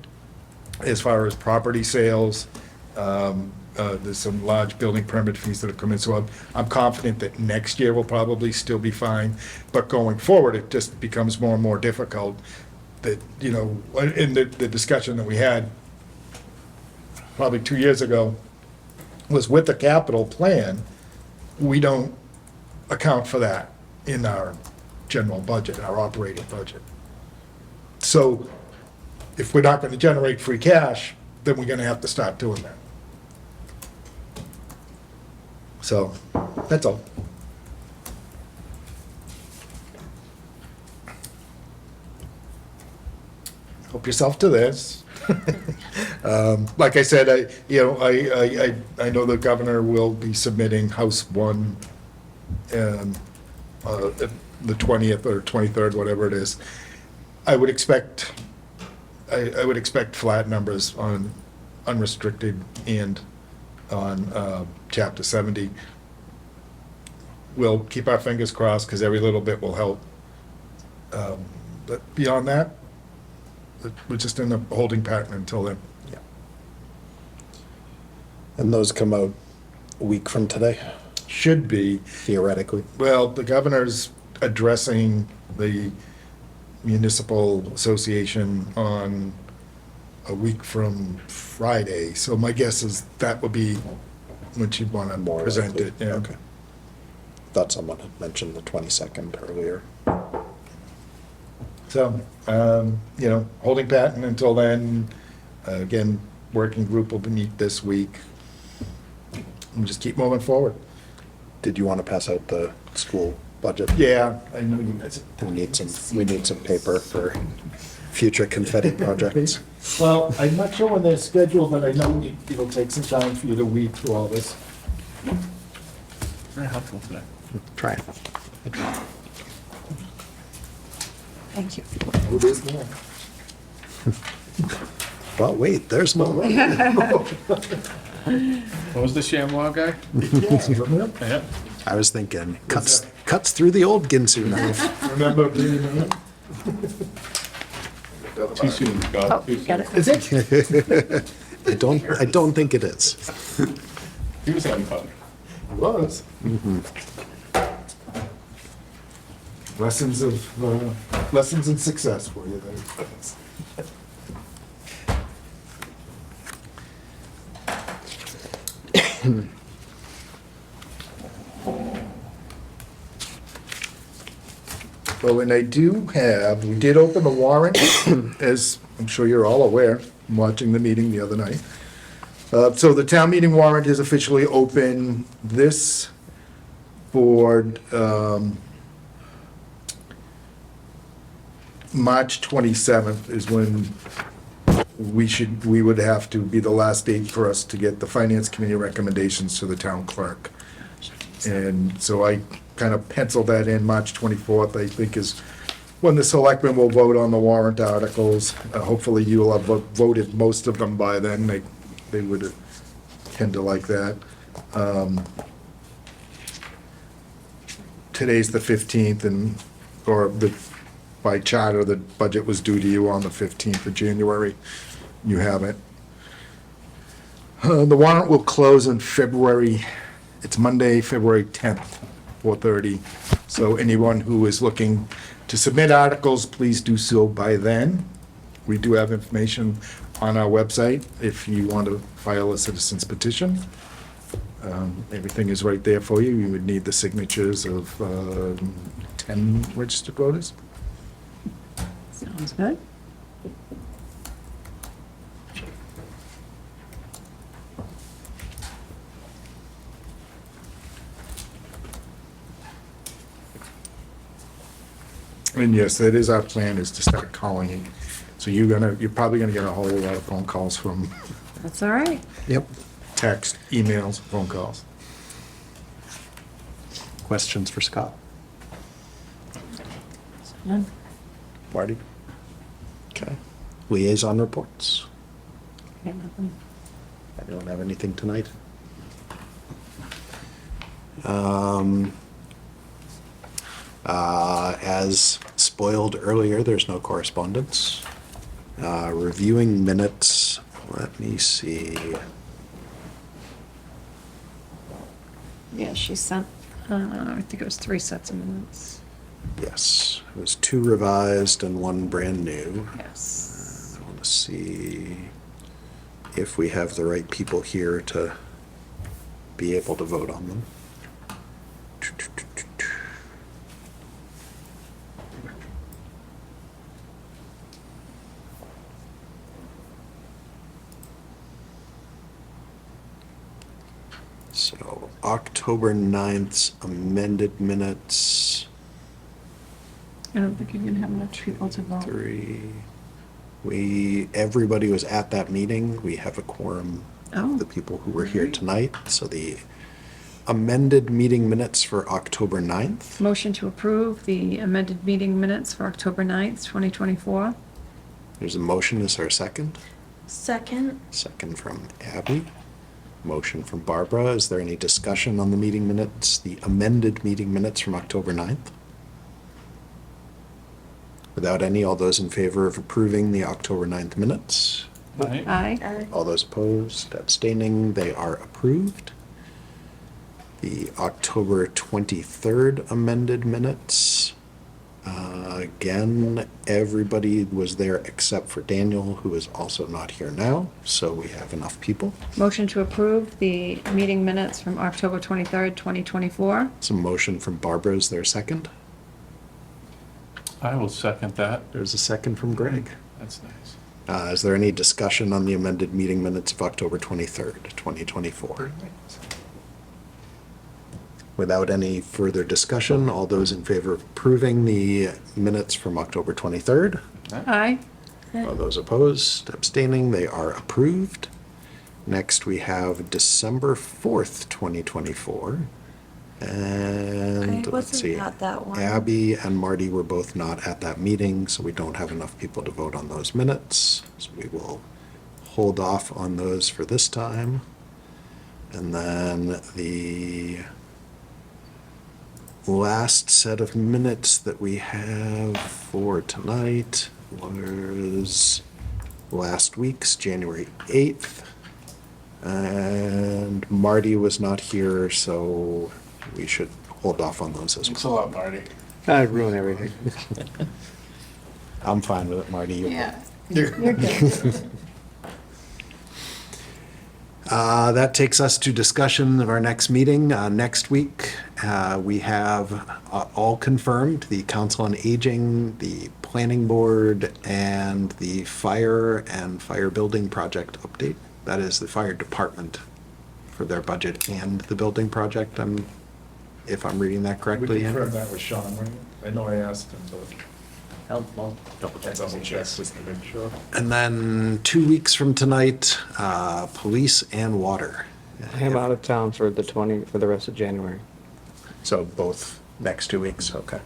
as far as property sales, there's some large building permit fees that have come in, so I'm confident that next year will probably still be fine. But going forward, it just becomes more and more difficult that, you know, in the discussion that we had probably 2 years ago was with the capital plan, we don't account for that in our general budget, our operating budget. So if we're not going to generate free cash, then we're going to have to start doing that. So, that's all. Help yourself to this. Like I said, I know the governor will be submitting House 1, the 20th or 23rd, whatever it is. I would expect flat numbers on unrestricted and on Chapter 70. We'll keep our fingers crossed because every little bit will help. But beyond that, we're just in a holding pattern until then. Yeah. And those come out a week from today, Should be, theoretically. well, the governor's addressing the municipal association on a week from Friday, so my guess is that will be when she'd want to More present likely. it, yeah. Okay. Thought someone had mentioned the 22nd earlier. So, you know, holding pattern until then. Again, working group will meet this week. And just keep moving forward. Did you want to pass out the school budget? Yeah, I know you guys. We need some paper for future confetti projects. Well, I'm not sure when they're scheduled, but I know it'll take some time for you to weed through all this. Very helpful today. Try it. Thank you. Oh, there's more. Well, wait, there's more. What was the ShamWow guy? Yeah, remember? Yeah. I was thinking, cuts through the old Ginsu knife. Remember being in? Too soon, Scott. Oh, Too soon. got it. Is it? I don't think it is. He was having fun. Was. Lessons in success for you there. Well, and I do have, we did open the warrant, as I'm sure you're all aware, from watching the meeting the other night. So the town meeting warrant is officially open. This board, March 27th is when we would have to be the last date for us to get the finance committee recommendations to the town clerk. And so I kind of penciled that in, March 24th, I think is when the selectmen will vote on the warrant articles. Hopefully you will have voted most of them by then. They would tend to like that. Today's the 15th by charter, the budget was due to you on the 15th of January. You have it. The warrant will close on it's Monday, February 10th, 4:30. So anyone who is looking to submit articles, please do so by then. We do have information on our website if you want to file a citizen's petition. Everything is right there for you. You would need the signatures of 10 registered voters. Sounds good. And yes, that is our plan, is to start calling you. So you're probably gonna get a whole lot of phone calls from That's all right. Yep. text, emails, phone calls. Questions for Scott? None. Marty? Okay. Liaison reports. Okay, nothing. I don't have anything tonight. As spoiled earlier, there's no correspondence. Reviewing minutes, let me see. Yeah, she sent, I think it was 3 sets of minutes. Yes, it was 2 revised and 1 brand new. Yes. I want to see if we have the right people here to be able to vote on them. So October 9th's amended minutes, I don't think you're gonna have enough people to vote. 3. Everybody was at that meeting. We have a quorum Oh. of the people who were here tonight. So the amended meeting minutes for October 9th. Motion to approve the amended meeting minutes for October 9th, 2024. There's a motion. Is there a second? Second. Second from Abby. Motion from Barbara. Is there any discussion on the meeting minutes, the amended meeting minutes from October 9th? Without any, all those in favor of approving the October 9th minutes? Right. Aye. All those opposed, abstaining, they are approved. The October 23rd amended minutes. Again, everybody was there except for Daniel, who is also not here now, so we have enough people. Motion to approve the meeting minutes from October 23rd, 2024. Some motion from Barbara. Is there a second? I will second that. There's a second from Greg. That's nice. Is there any discussion on the amended meeting minutes of October 23rd, 2024? Without any further discussion, all those in favor of approving the minutes from October 23rd? Aye. All those opposed, abstaining, they are approved. Next, we have December 4th, 2024. And I let's see. wasn't at that one. Abby and Marty were both not at that meeting, so we don't have enough people to vote on those minutes. So we will hold off on those for this time. And then the last set of minutes that we have for tonight was last week's, January 8th. And Marty was not here, so we should hold off on those as Thanks a well. lot, Marty. I'd ruin everything. I'm fine with it, Marty. Yeah. You're good. That takes us to discussion of our next meeting. Next week, we have all confirmed, the Council on Aging, the Planning Board, and the Fire and Fire Building Project update. That is the Fire Department for their budget and the building project, if I'm reading that We correctly. confirmed that with Sean, right? I know I asked him, but I'll double check. double check just to make sure. And then 2 weeks from tonight, police and water. I'm out of town for the rest of January. So both next 2 weeks, okay.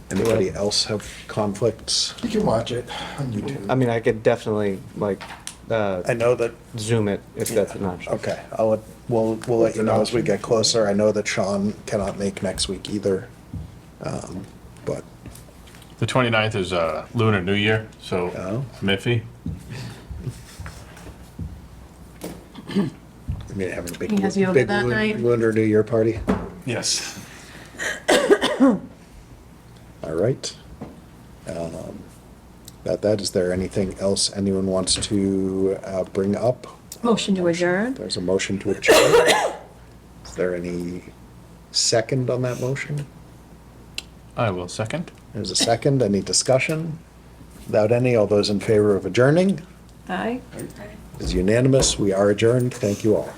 Anybody else have conflicts? You can watch it on YouTube. I mean, I could definitely, I know that, Zoom it if that's an option. okay, we'll let you know as we get closer. I know that Sean cannot make next week either. But, The 29th is Lunar New Year, so Oh. Miffy. I mean, having a big, He has yoga big that night? Lunar New Year party. Yes. All right. Is there anything else anyone wants to bring up? Motion to adjourn? There's a motion to adjourn. Is there any second on that motion? I will second. There's a second. Any discussion? Without any, all those in favor of adjourning? Aye. Is unanimous. We are adjourned. Thank you all.